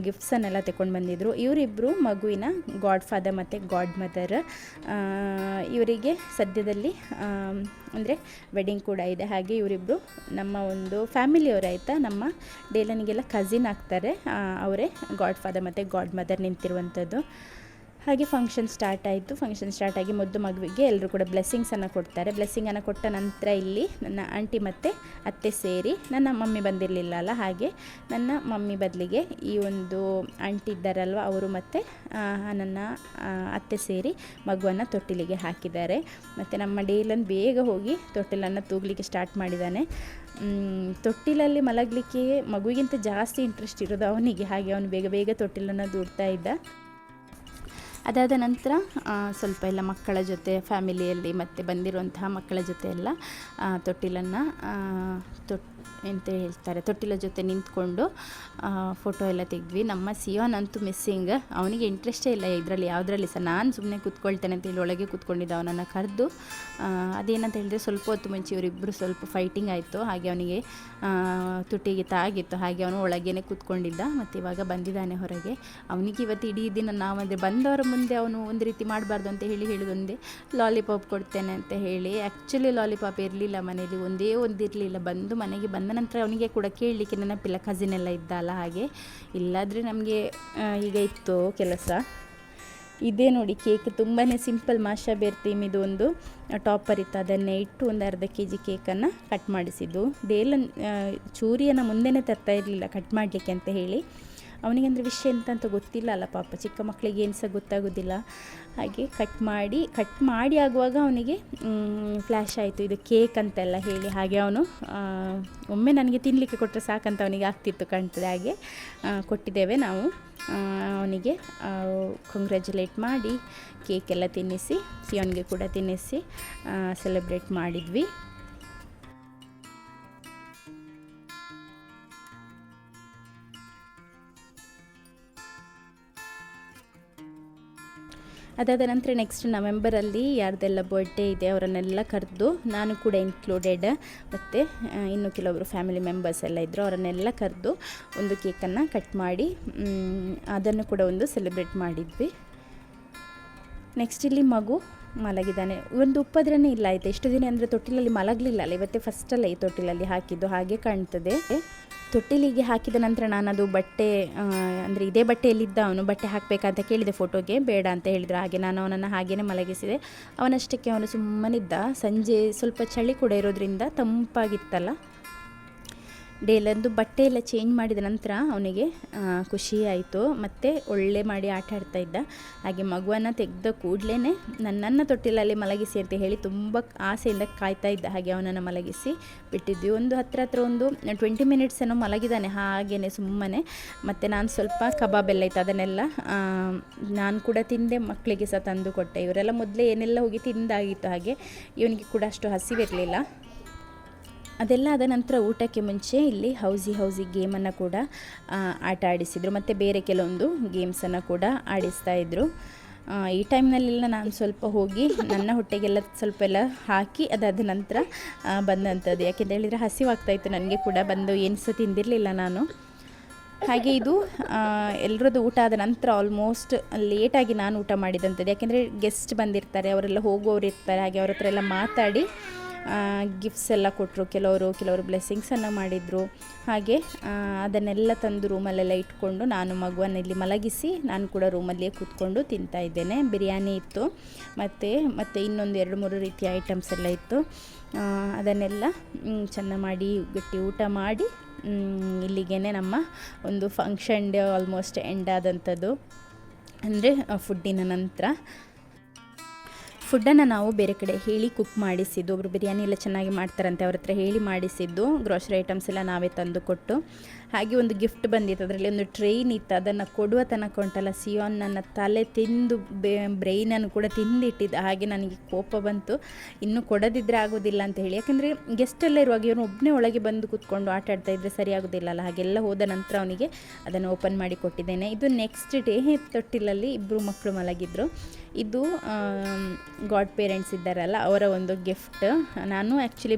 ಗಿಫ್ಟ್ಸನ್ನೆಲ್ಲ ತಗೊಂಡು ಬಂದಿದ್ದರು. ಇವರಿಬ್ಬರು ಮಗುವಿನ ಗಾಡ್ ಫಾದರ್ ಮತ್ತು ಗಾಡ್ ಮದರ್. ಇವರಿಗೆ ಸದ್ಯದಲ್ಲಿ ಅಂದರೆ ವೆಡ್ಡಿಂಗ್ ಕೂಡ ಇದೆ. ಹಾಗೆ ಇವರಿಬ್ಬರು ನಮ್ಮ ಒಂದು ಫ್ಯಾಮಿಲಿಯವರು ಆಯಿತಾ, ನಮ್ಮ ಡೇಲನಿಗೆಲ್ಲ ಕಸಿನ್ ಆಗ್ತಾರೆ. ಅವರೇ ಗಾಡ್ ಫಾದರ್ ಮತ್ತು ಗಾಡ್ ಮದರ್ ನಿಂತಿರುವಂಥದ್ದು. ಹಾಗೆ ಫಂಕ್ಷನ್ ಸ್ಟಾರ್ಟ್ ಆಯಿತು. ಫಂಕ್ಷನ್ ಸ್ಟಾರ್ಟ್ ಆಗಿ ಮುದ್ದು ಮಗುವಿಗೆ ಎಲ್ಲರೂ ಕೂಡ ಬ್ಲೆಸ್ಸಿಂಗ್ಸನ್ನು ಕೊಡ್ತಾರೆ. ಬ್ಲೆಸ್ಸಿಂಗನ್ನು ಕೊಟ್ಟ ನಂತರ ಇಲ್ಲಿ ನನ್ನ ಆಂಟಿ ಮತ್ತು ಅತ್ತೆ ಸೇರಿ, ನನ್ನ ಮಮ್ಮಿ ಬಂದಿರಲಿಲ್ಲ ಅಲ್ಲ, ಹಾಗೆ ನನ್ನ ಮಮ್ಮಿ ಬದಲಿಗೆ ಈ ಒಂದು ಆಂಟಿ ಇದ್ದಾರಲ್ವ ಅವರು ಮತ್ತು ನನ್ನ ಅತ್ತೆ ಸೇರಿ ಮಗುವನ್ನು ತೊಟ್ಟಿಲಿಗೆ ಹಾಕಿದ್ದಾರೆ. ಮತ್ತು ನಮ್ಮ ಡೇಲನ್ ಬೇಗ ಹೋಗಿ ತೊಟ್ಟಿಲನ್ನು ತೂಗಲಿಕ್ಕೆ ಸ್ಟಾರ್ಟ್ ಮಾಡಿದ್ದಾನೆ. ತೊಟ್ಟಿಲಲ್ಲಿ ಮಲಗಲಿಕ್ಕೆ ಮಗುವಿಗಿಂತ ಜಾಸ್ತಿ ಇಂಟ್ರೆಸ್ಟ್ ಇರೋದು ಅವನಿಗೆ. ಹಾಗೆ ಅವನು ಬೇಗ ಬೇಗ ತೊಟ್ಟಿಲನ್ನು ದೂಡ್ತಾ ಇದ್ದ. ಅದಾದ ನಂತರ ಸ್ವಲ್ಪ ಎಲ್ಲ ಮಕ್ಕಳ ಜೊತೆ ಫ್ಯಾಮಿಲಿಯಲ್ಲಿ ಮತ್ತು ಬಂದಿರುವಂತಹ ಮಕ್ಕಳ ಜೊತೆ ಎಲ್ಲ ತೊಟ್ಟಿಲನ್ನು ಎಂತ ಹೇಳ್ತಾರೆ, ತೊಟ್ಟಿಲ ಜೊತೆ ನಿಂತ್ಕೊಂಡು ಫೋಟೋ ಎಲ್ಲ ತೆಗೆದ್ವಿ. ನಮ್ಮ ಸಿಯೋನ್ ಅಂತೂ ಮಿಸ್ಸಿಂಗ್. ಅವನಿಗೆ ಇಂಟ್ರೆಸ್ಟೇ ಇಲ್ಲ ಇದರಲ್ಲಿ ಯಾವುದರಲ್ಲಿ ಸಹ. ನಾನು ಸುಮ್ಮನೆ ಕೂತ್ಕೊಳ್ತೇನೆ ಅಂತೇಳಿ ಒಳಗೆ ಕೂತ್ಕೊಂಡಿದ್ದ. ಅವನನ್ನು ಕರೆದು ಅದೇನಂತ ಹೇಳಿದ್ರೆ ಸ್ವಲ್ಪ ಹೊತ್ತು ಮುಂಚೆ ಇವರಿಬ್ಬರು ಸ್ವಲ್ಪ ಫೈಟಿಂಗ್ ಆಯಿತು. ಹಾಗೆ ಅವನಿಗೆ ತುಟಿಗೆ ತಾಗಿತ್ತು. ಹಾಗೆ ಅವನು ಒಳಗೇನೆ ಕೂತ್ಕೊಂಡಿದ್ದ. ಮತ್ತು ಇವಾಗ ಬಂದಿದ್ದಾನೆ ಹೊರಗೆ. ಅವನಿಗೆ ಇವತ್ತು ಇಡೀ ದಿನ ನಾವಂದರೆ ಬಂದವರ ಮುಂದೆ ಅವನು ಒಂದು ರೀತಿ ಮಾಡಬಾರ್ದು ಅಂತ ಹೇಳೋದೊಂದೇ, ಲಾಲಿಪಾಪ್ ಕೊಡ್ತೇನೆ ಅಂತ ಹೇಳಿ. ಆ್ಯಕ್ಚುಲಿ ಲಾಲಿಪಾಪ್ ಇರಲಿಲ್ಲ ಮನೇಲಿ, ಒಂದೇ ಒಂದು ಇರಲಿಲ್ಲ. ಮನೆಗೆ ಬಂದ ನಂತರ ಅವನಿಗೆ ಕೂಡ ಕೇಳಲಿಕ್ಕೆ ನೆನಪಿಲ್ಲ, ಕಸಿನ್ ಎಲ್ಲ ಇದ್ದಲ್ಲ. ಹಾಗೆ ಇಲ್ಲಾದರೆ ನಮಗೆ ಈಗ ಇತ್ತು ಕೆಲಸ. ಇದೇ ನೋಡಿ ಕೇಕ್, ತುಂಬಾ ಸಿಂಪಲ್ ಮಾಷಾ ಬೇರ್ ಥೀಮಿದು ಒಂದು ಟಾಪರ್ ಇತ್ತು. ಅದನ್ನೇ ಇಟ್ಟು ಒಂದು ಅರ್ಧ kg ಕೇಕನ್ನು ಕಟ್ ಮಾಡಿಸಿದ್ದು. ಡೇಲನ್ ಚೂರಿಯನ್ನು ಮುಂದೆನೇ ತರ್ತಾ ಇರಲಿಲ್ಲ ಕಟ್ ಮಾಡಲಿಕ್ಕೆ ಅಂತ ಹೇಳಿ. ಅವನಿಗಂದರೆ ವಿಷಯ ಎಂತ ಗೊತ್ತಿಲ್ಲ ಅಲ್ಲ ಪಾಪ, ಚಿಕ್ಕ ಮಕ್ಕಳಿಗೆ ಏನು ಸಹ ಗೊತ್ತಾಗೋದಿಲ್ಲ. ಹಾಗೆ ಕಟ್ ಮಾಡಿ ಆಗುವಾಗ ಅವನಿಗೆ ಫ್ಲ್ಯಾಶ್ ಆಯಿತು ಇದು ಕೇಕ್ ಅಂತೆಲ್ಲ ಹೇಳಿ. ಹಾಗೆ ಅವನು ಒಮ್ಮೆ ನನಗೆ ತಿನ್ನಲಿಕ್ಕೆ ಕೊಟ್ಟರೆ ಸಾಕಂತ ಅವನಿಗೆ ಆಗ್ತಿತ್ತು ಕಾಣ್ತದೆ. ಹಾಗೆ ಕೊಟ್ಟಿದ್ದೇವೆ ನಾವು ಅವನಿಗೆ. ಕಂಗ್ರ್ಯಾಚುಲೇಟ್ ಮಾಡಿ ಕೇಕೆಲ್ಲ ತಿನ್ನಿಸಿ, ಸಿಯೋನ್ಗೆ ಕೂಡ ತಿನ್ನಿಸಿ ಸೆಲೆಬ್ರೇಟ್ ಮಾಡಿದ್ವಿ. ಅದಾದ ನಂತರ ನೆಕ್ಸ್ಟ್ ನವೆಂಬರಲ್ಲಿ ಯಾರ್ದೆಲ್ಲ ಬರ್ಡೇ ಇದೆ ಅವರನ್ನೆಲ್ಲ ಕರೆದು, ನಾನು ಕೂಡ ಇನ್ಕ್ಲೂಡೆಡ್, ಮತ್ತು ಇನ್ನು ಕೆಲವರು ಫ್ಯಾಮಿಲಿ ಮೆಂಬರ್ಸ್ ಎಲ್ಲ ಇದ್ದರು, ಅವರನ್ನೆಲ್ಲ ಕರೆದು ಒಂದು ಕೇಕನ್ನು ಕಟ್ ಮಾಡಿ ಅದನ್ನು ಕೂಡ ಒಂದು ಸೆಲೆಬ್ರೇಟ್ ಮಾಡಿದ್ವಿ. ನೆಕ್ಸ್ಟ್ ಇಲ್ಲಿ ಮಗು ಮಲಗಿದ್ದಾನೆ. ಒಂದು ಉಪದ್ರವೇ ಇಲ್ಲ ಆಯಿತು. ಎಷ್ಟು ದಿನ ಅಂದರೆ ತೊಟ್ಟಿಲಲ್ಲಿ ಮಲಗಲಿಲ್ಲ ಅಲ್ಲ, ಇವತ್ತೇ ಫಸ್ಟಲ್ಲ ಈ ತೊಟ್ಟಿಲಲ್ಲಿ ಹಾಕಿದ್ದು, ಹಾಗೆ ಕಾಣ್ತದೆ. ತೊಟ್ಟಿಲಿಗೆ ಹಾಕಿದ ನಂತರ ನಾನು ಅದು ಬಟ್ಟೆ ಅಂದರೆ ಇದೇ ಬಟ್ಟೆಯಲ್ಲಿದ್ದ ಅವನು, ಬಟ್ಟೆ ಹಾಕಬೇಕಂತ ಕೇಳಿದೆ ಫೋಟೋಗೆ, ಬೇಡ ಅಂತ ಹೇಳಿದರು. ಹಾಗೆ ನಾನು ಅವನನ್ನು ಹಾಗೇ ಮಲಗಿಸಿದೆ. ಅವನಷ್ಟಕ್ಕೆ ಅವನು ಸುಮ್ಮನಿದ್ದ. ಸಂಜೆ ಸ್ವಲ್ಪ ಚಳಿ ಕೂಡ ಇರೋದ್ರಿಂದ ತಂಪಾಗಿತ್ತಲ್ಲ. ಡೇಲಂದು ಬಟ್ಟೆ ಎಲ್ಲ ಚೇಂಜ್ ಮಾಡಿದ ನಂತರ ಅವನಿಗೆ ಖುಷಿ ಆಯಿತು. ಮತ್ತು ಒಳ್ಳೆ ಮಾಡಿ ಆಟ ಆಡ್ತಾ ಇದ್ದ. ಹಾಗೆ ಮಗುವನ್ನು ತೆಗೆದ ಕೂಡಲೇ ನನ್ನನ್ನು ತೊಟ್ಟಿಲಲ್ಲಿ ಮಲಗಿಸಿ ಅಂತ ಹೇಳಿ ತುಂಬ ಆಸೆಯಿಂದ ಕಾಯ್ತಾ ಇದ್ದ. ಹಾಗೆ ಅವನನ್ನು ಮಲಗಿಸಿ ಬಿಟ್ಟಿದ್ವಿ. ಒಂದು ಹತ್ರ ಒಂದು 20 ಮಿನಿಟ್ಸ್ ಏನೋ ಮಲಗಿದ್ದಾನೆ ಹಾಗೇ ಸುಮ್ಮನೆ. ಮತ್ತು ನಾನು ಸ್ವಲ್ಪ ಕಬಾಬ್ ಎಲ್ಲ ಇತ್ತು, ಅದನ್ನೆಲ್ಲ ನಾನು ಕೂಡ ತಿಂದೆ, ಮಕ್ಕಳಿಗೆ ಸಹ ತಂದು ಕೊಟ್ಟೆ. ಇವರೆಲ್ಲ ಮೊದಲೇ ಏನೆಲ್ಲ ಹೋಗಿ ತಿಂದಾಗಿತ್ತು. ಹಾಗೆ ಇವನಿಗೆ ಕೂಡ ಅಷ್ಟು ಹಸಿವಿರಲಿಲ್ಲ. ಅದೆಲ್ಲ ಆದ ನಂತರ ಊಟಕ್ಕೆ ಮುಂಚೆ ಇಲ್ಲಿ ಹೌಸಿ ಗೇಮನ್ನು ಕೂಡ ಆಟ ಆಡಿಸಿದರು. ಮತ್ತು ಬೇರೆ ಕೆಲವೊಂದು ಗೇಮ್ಸನ್ನು ಕೂಡ ಆಡಿಸ್ತಾಯಿದ್ರು. ಈ ಟೈಮ್ನಲ್ಲೆಲ್ಲ ನಾನು ಸ್ವಲ್ಪ ಹೋಗಿ ನನ್ನ ಹೊಟ್ಟೆಗೆಲ್ಲ ಸ್ವಲ್ಪ ಎಲ್ಲ ಹಾಕಿ ಅದಾದ ನಂತರ ಬಂದಂಥದ್ದು. ಯಾಕೆಂತ ಹೇಳಿದರೆ ಹಸಿವಾಗ್ತಾಯಿತ್ತು ನನಗೆ ಕೂಡ. ಬಂದು ಏನು ಸಹ ತಿಂದಿರಲಿಲ್ಲ ನಾನು. ಹಾಗೆ ಇದು ಎಲ್ಲರದ್ದು ಊಟ ಆದ ನಂತರ ಆಲ್ಮೋಸ್ಟ್ ಲೇಟಾಗಿ ನಾನು ಊಟ ಮಾಡಿದಂಥದ್ದು. ಯಾಕೆಂದರೆ ಗೆಸ್ಟ್ ಬಂದಿರ್ತಾರೆ, ಅವರೆಲ್ಲ ಹೋಗುವವರು ಇರ್ತಾರೆ. ಹಾಗೆ ಅವ್ರ ಹತ್ರ ಎಲ್ಲ ಮಾತಾಡಿ ಗಿಫ್ಟ್ಸ್ ಎಲ್ಲ ಕೊಟ್ಟರು. ಕೆಲವರು ಬ್ಲೆಸ್ಸಿಂಗ್ಸನ್ನು ಮಾಡಿದರು. ಹಾಗೆ ಅದನ್ನೆಲ್ಲ ತಂದು ರೂಮಲ್ಲೆಲ್ಲ ಇಟ್ಕೊಂಡು ನಾನು ಮಗುವನ್ನು ಇಲ್ಲಿ ಮಲಗಿಸಿ ನಾನು ಕೂಡ ರೂಮಲ್ಲಿಯೇ ಕೂತ್ಕೊಂಡು ತಿಂತಾ ಇದ್ದೇನೆ. ಬಿರಿಯಾನಿ ಇತ್ತು, ಮತ್ತು ಇನ್ನೊಂದು 2-3 ರೀತಿಯ ಐಟಮ್ಸ್ ಎಲ್ಲ ಇತ್ತು. ಅದನ್ನೆಲ್ಲ ಚೆನ್ನಾಗಿ ಗಟ್ಟಿ ಊಟ ಮಾಡಿ ಇಲ್ಲಿಗೇ ನಮ್ಮ ಒಂದು ಫಂಕ್ಷನ್ ಡೇ ಆಲ್ಮೋಸ್ಟ್ ಎಂಡ್ ಆದಂಥದ್ದು, ಅಂದರೆ ಫುಡ್ಡಿನ ನಂತರ. ಫುಡ್ಡನ್ನು ನಾವು ಬೇರೆ ಕಡೆ ಹೇಳಿ ಕುಕ್ ಮಾಡಿಸಿದ್ದು, ಒಬ್ಬರು ಬಿರಿಯಾನಿ ಎಲ್ಲ ಚೆನ್ನಾಗಿ ಮಾಡ್ತಾರಂತೆ, ಅವ್ರ ಹತ್ರ ಹೇಳಿ ಮಾಡಿಸಿದ್ದು. ಗ್ರೋಸರಿ ಐಟಮ್ಸ್ ಎಲ್ಲ ನಾವೇ ತಂದು ಕೊಟ್ಟು, ಹಾಗೆ ಒಂದು ಗಿಫ್ಟ್ ಬಂದಿತ್ತು, ಅದರಲ್ಲಿ ಒಂದು ಟ್ರೈನ್ ಇತ್ತು. ಅದನ್ನು ಕೊಡುವ ತನಕ ಉಂಟಲ್ಲ, ಸಿಯೋನ್ ನನ್ನ ತಲೆ ತಿಂದು ಬ್ರೈನನ್ನು ಕೂಡ ತಿಂದಿಟ್ಟಿದ್ದ. ಹಾಗೆ ನನಗೆ ಕೋಪ ಬಂತು, ಇನ್ನೂ ಕೊಡದಿದ್ದರೆ ಆಗೋದಿಲ್ಲ ಅಂತ ಹೇಳಿ. ಯಾಕೆಂದರೆ ಗೆಸ್ಟೆಲ್ಲ ಇರುವಾಗ ಇವನು ಒಬ್ಬನೇ ಒಳಗೆ ಬಂದು ಕೂತ್ಕೊಂಡು ಆಟ ಆಡ್ತಾ ಇದ್ದರೆ ಸರಿ ಆಗೋದಿಲ್ಲಲ್ಲ. ಹಾಗೆಲ್ಲ ಹೋದ ನಂತರ ಅವನಿಗೆ ಅದನ್ನು ಓಪನ್ ಮಾಡಿ ಕೊಟ್ಟಿದ್ದೇನೆ. ಇದು ನೆಕ್ಸ್ಟ್ ಡೇ ತೊಟ್ಟಿಲಲ್ಲಿ ಇಬ್ಬರು ಮಕ್ಕಳು ಮಲಗಿದ್ರು. ಇದು ಗಾಡ್ ಪೇರೆಂಟ್ಸ್ ಇದ್ದಾರಲ್ಲ, ಅವರ ಒಂದು ಗಿಫ್ಟ್. ನಾನು ಆ್ಯಕ್ಚುಲಿ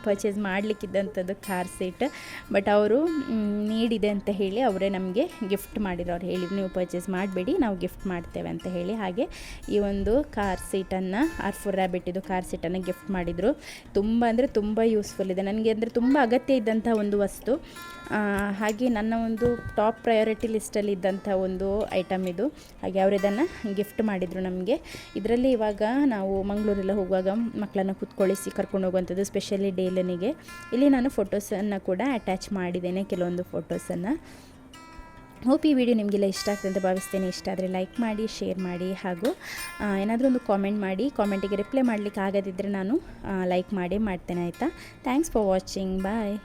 ಪರ್ಚೇಸ್ ಮಾಡಲಿಕ್ಕಿದ್ದಂಥದ್ದು ಕಾರ್ ಸೀಟ್, ಬಟ್ ಅವರು ನೀಡಿದೆ ಅಂತ ಹೇಳಿ ಅವರೇ ನಮಗೆ ಗಿಫ್ಟ್ ಮಾಡಿದ್ರು. ಅವ್ರು ಹೇಳಿ ನೀವು ಪರ್ಚೇಸ್ ಮಾಡಬೇಡಿ, ನಾವು ಗಿಫ್ಟ್ ಮಾಡ್ತೇವೆ ಅಂತ ಹೇಳಿ. ಹಾಗೆ ಈ ಒಂದು ಕಾರ್ ಸೀಟನ್ನು ಆರ್4 ರ್ಯಾಬಿಟ್ ಇದು ಕಾರ್ ಸೀಟನ್ನು ಗಿಫ್ಟ್ ಮಾಡಿದರು. ತುಂಬ ಅಂದರೆ ತುಂಬ ಯೂಸ್ಫುಲ್ ಇದೆ ನನಗೆ, ಅಂದರೆ ತುಂಬ ಅಗತ್ಯ ಇದ್ದಂಥ ಒಂದು ವಸ್ತು. ಹಾಗೆ ನನ್ನ ಒಂದು ಟಾಪ್ ಪ್ರಯಾರಿಟಿ ಲಿಸ್ಟಲ್ಲಿ ಇದ್ದಂಥ ಒಂದು ಐಟಮ್ ಇದು. ಹಾಗೆ ಅವರು ಇದನ್ನು ಗಿಫ್ಟ್ ಮಾಡಿದರು ನಮಗೆ. ಇದರಲ್ಲಿ ಇವಾಗ ನಾವು ಮಂಗಳೂರೆಲ್ಲ ಹೋಗುವಾಗ ಮಕ್ಕಳನ್ನು ಕೂತ್ಕೊಳ್ಳಿಸಿ ಕರ್ಕೊಂಡು ಹೋಗುವಂಥದ್ದು, ಸ್ಪೆಷಲಿ ಡೇಲನಿಗೆ. ಇಲ್ಲಿ ನಾನು ಫೋಟೋಸನ್ನು ಕೂಡ ಅಟ್ಯಾಚ್ ಮಾಡಿದ್ದೇನೆ, ಕೆಲವೊಂದು ಫೋಟೋಸನ್ನು. ಹೋಪ್ ಈ ವಿಡಿಯೋ ನಿಮಗೆಲ್ಲ ಇಷ್ಟ ಆಗ್ತದೆ ಅಂತ ಭಾವಿಸ್ತೇನೆ. ಇಷ್ಟ ಆದರೆ ಲೈಕ್ ಮಾಡಿ, ಶೇರ್ ಮಾಡಿ, ಹಾಗೂ ಏನಾದರೂ ಒಂದು ಕಾಮೆಂಟ್ ಮಾಡಿ. ಕಾಮೆಂಟಿಗೆ ರಿಪ್ಲೈ ಮಾಡಲಿಕ್ಕೆ ಆಗದಿದ್ದರೆ ನಾನು ಲೈಕ್ ಮಾಡೇ ಮಾಡ್ತೇನೆ, ಆಯಿತಾ? Thanks for watching. ಬಾಯ್.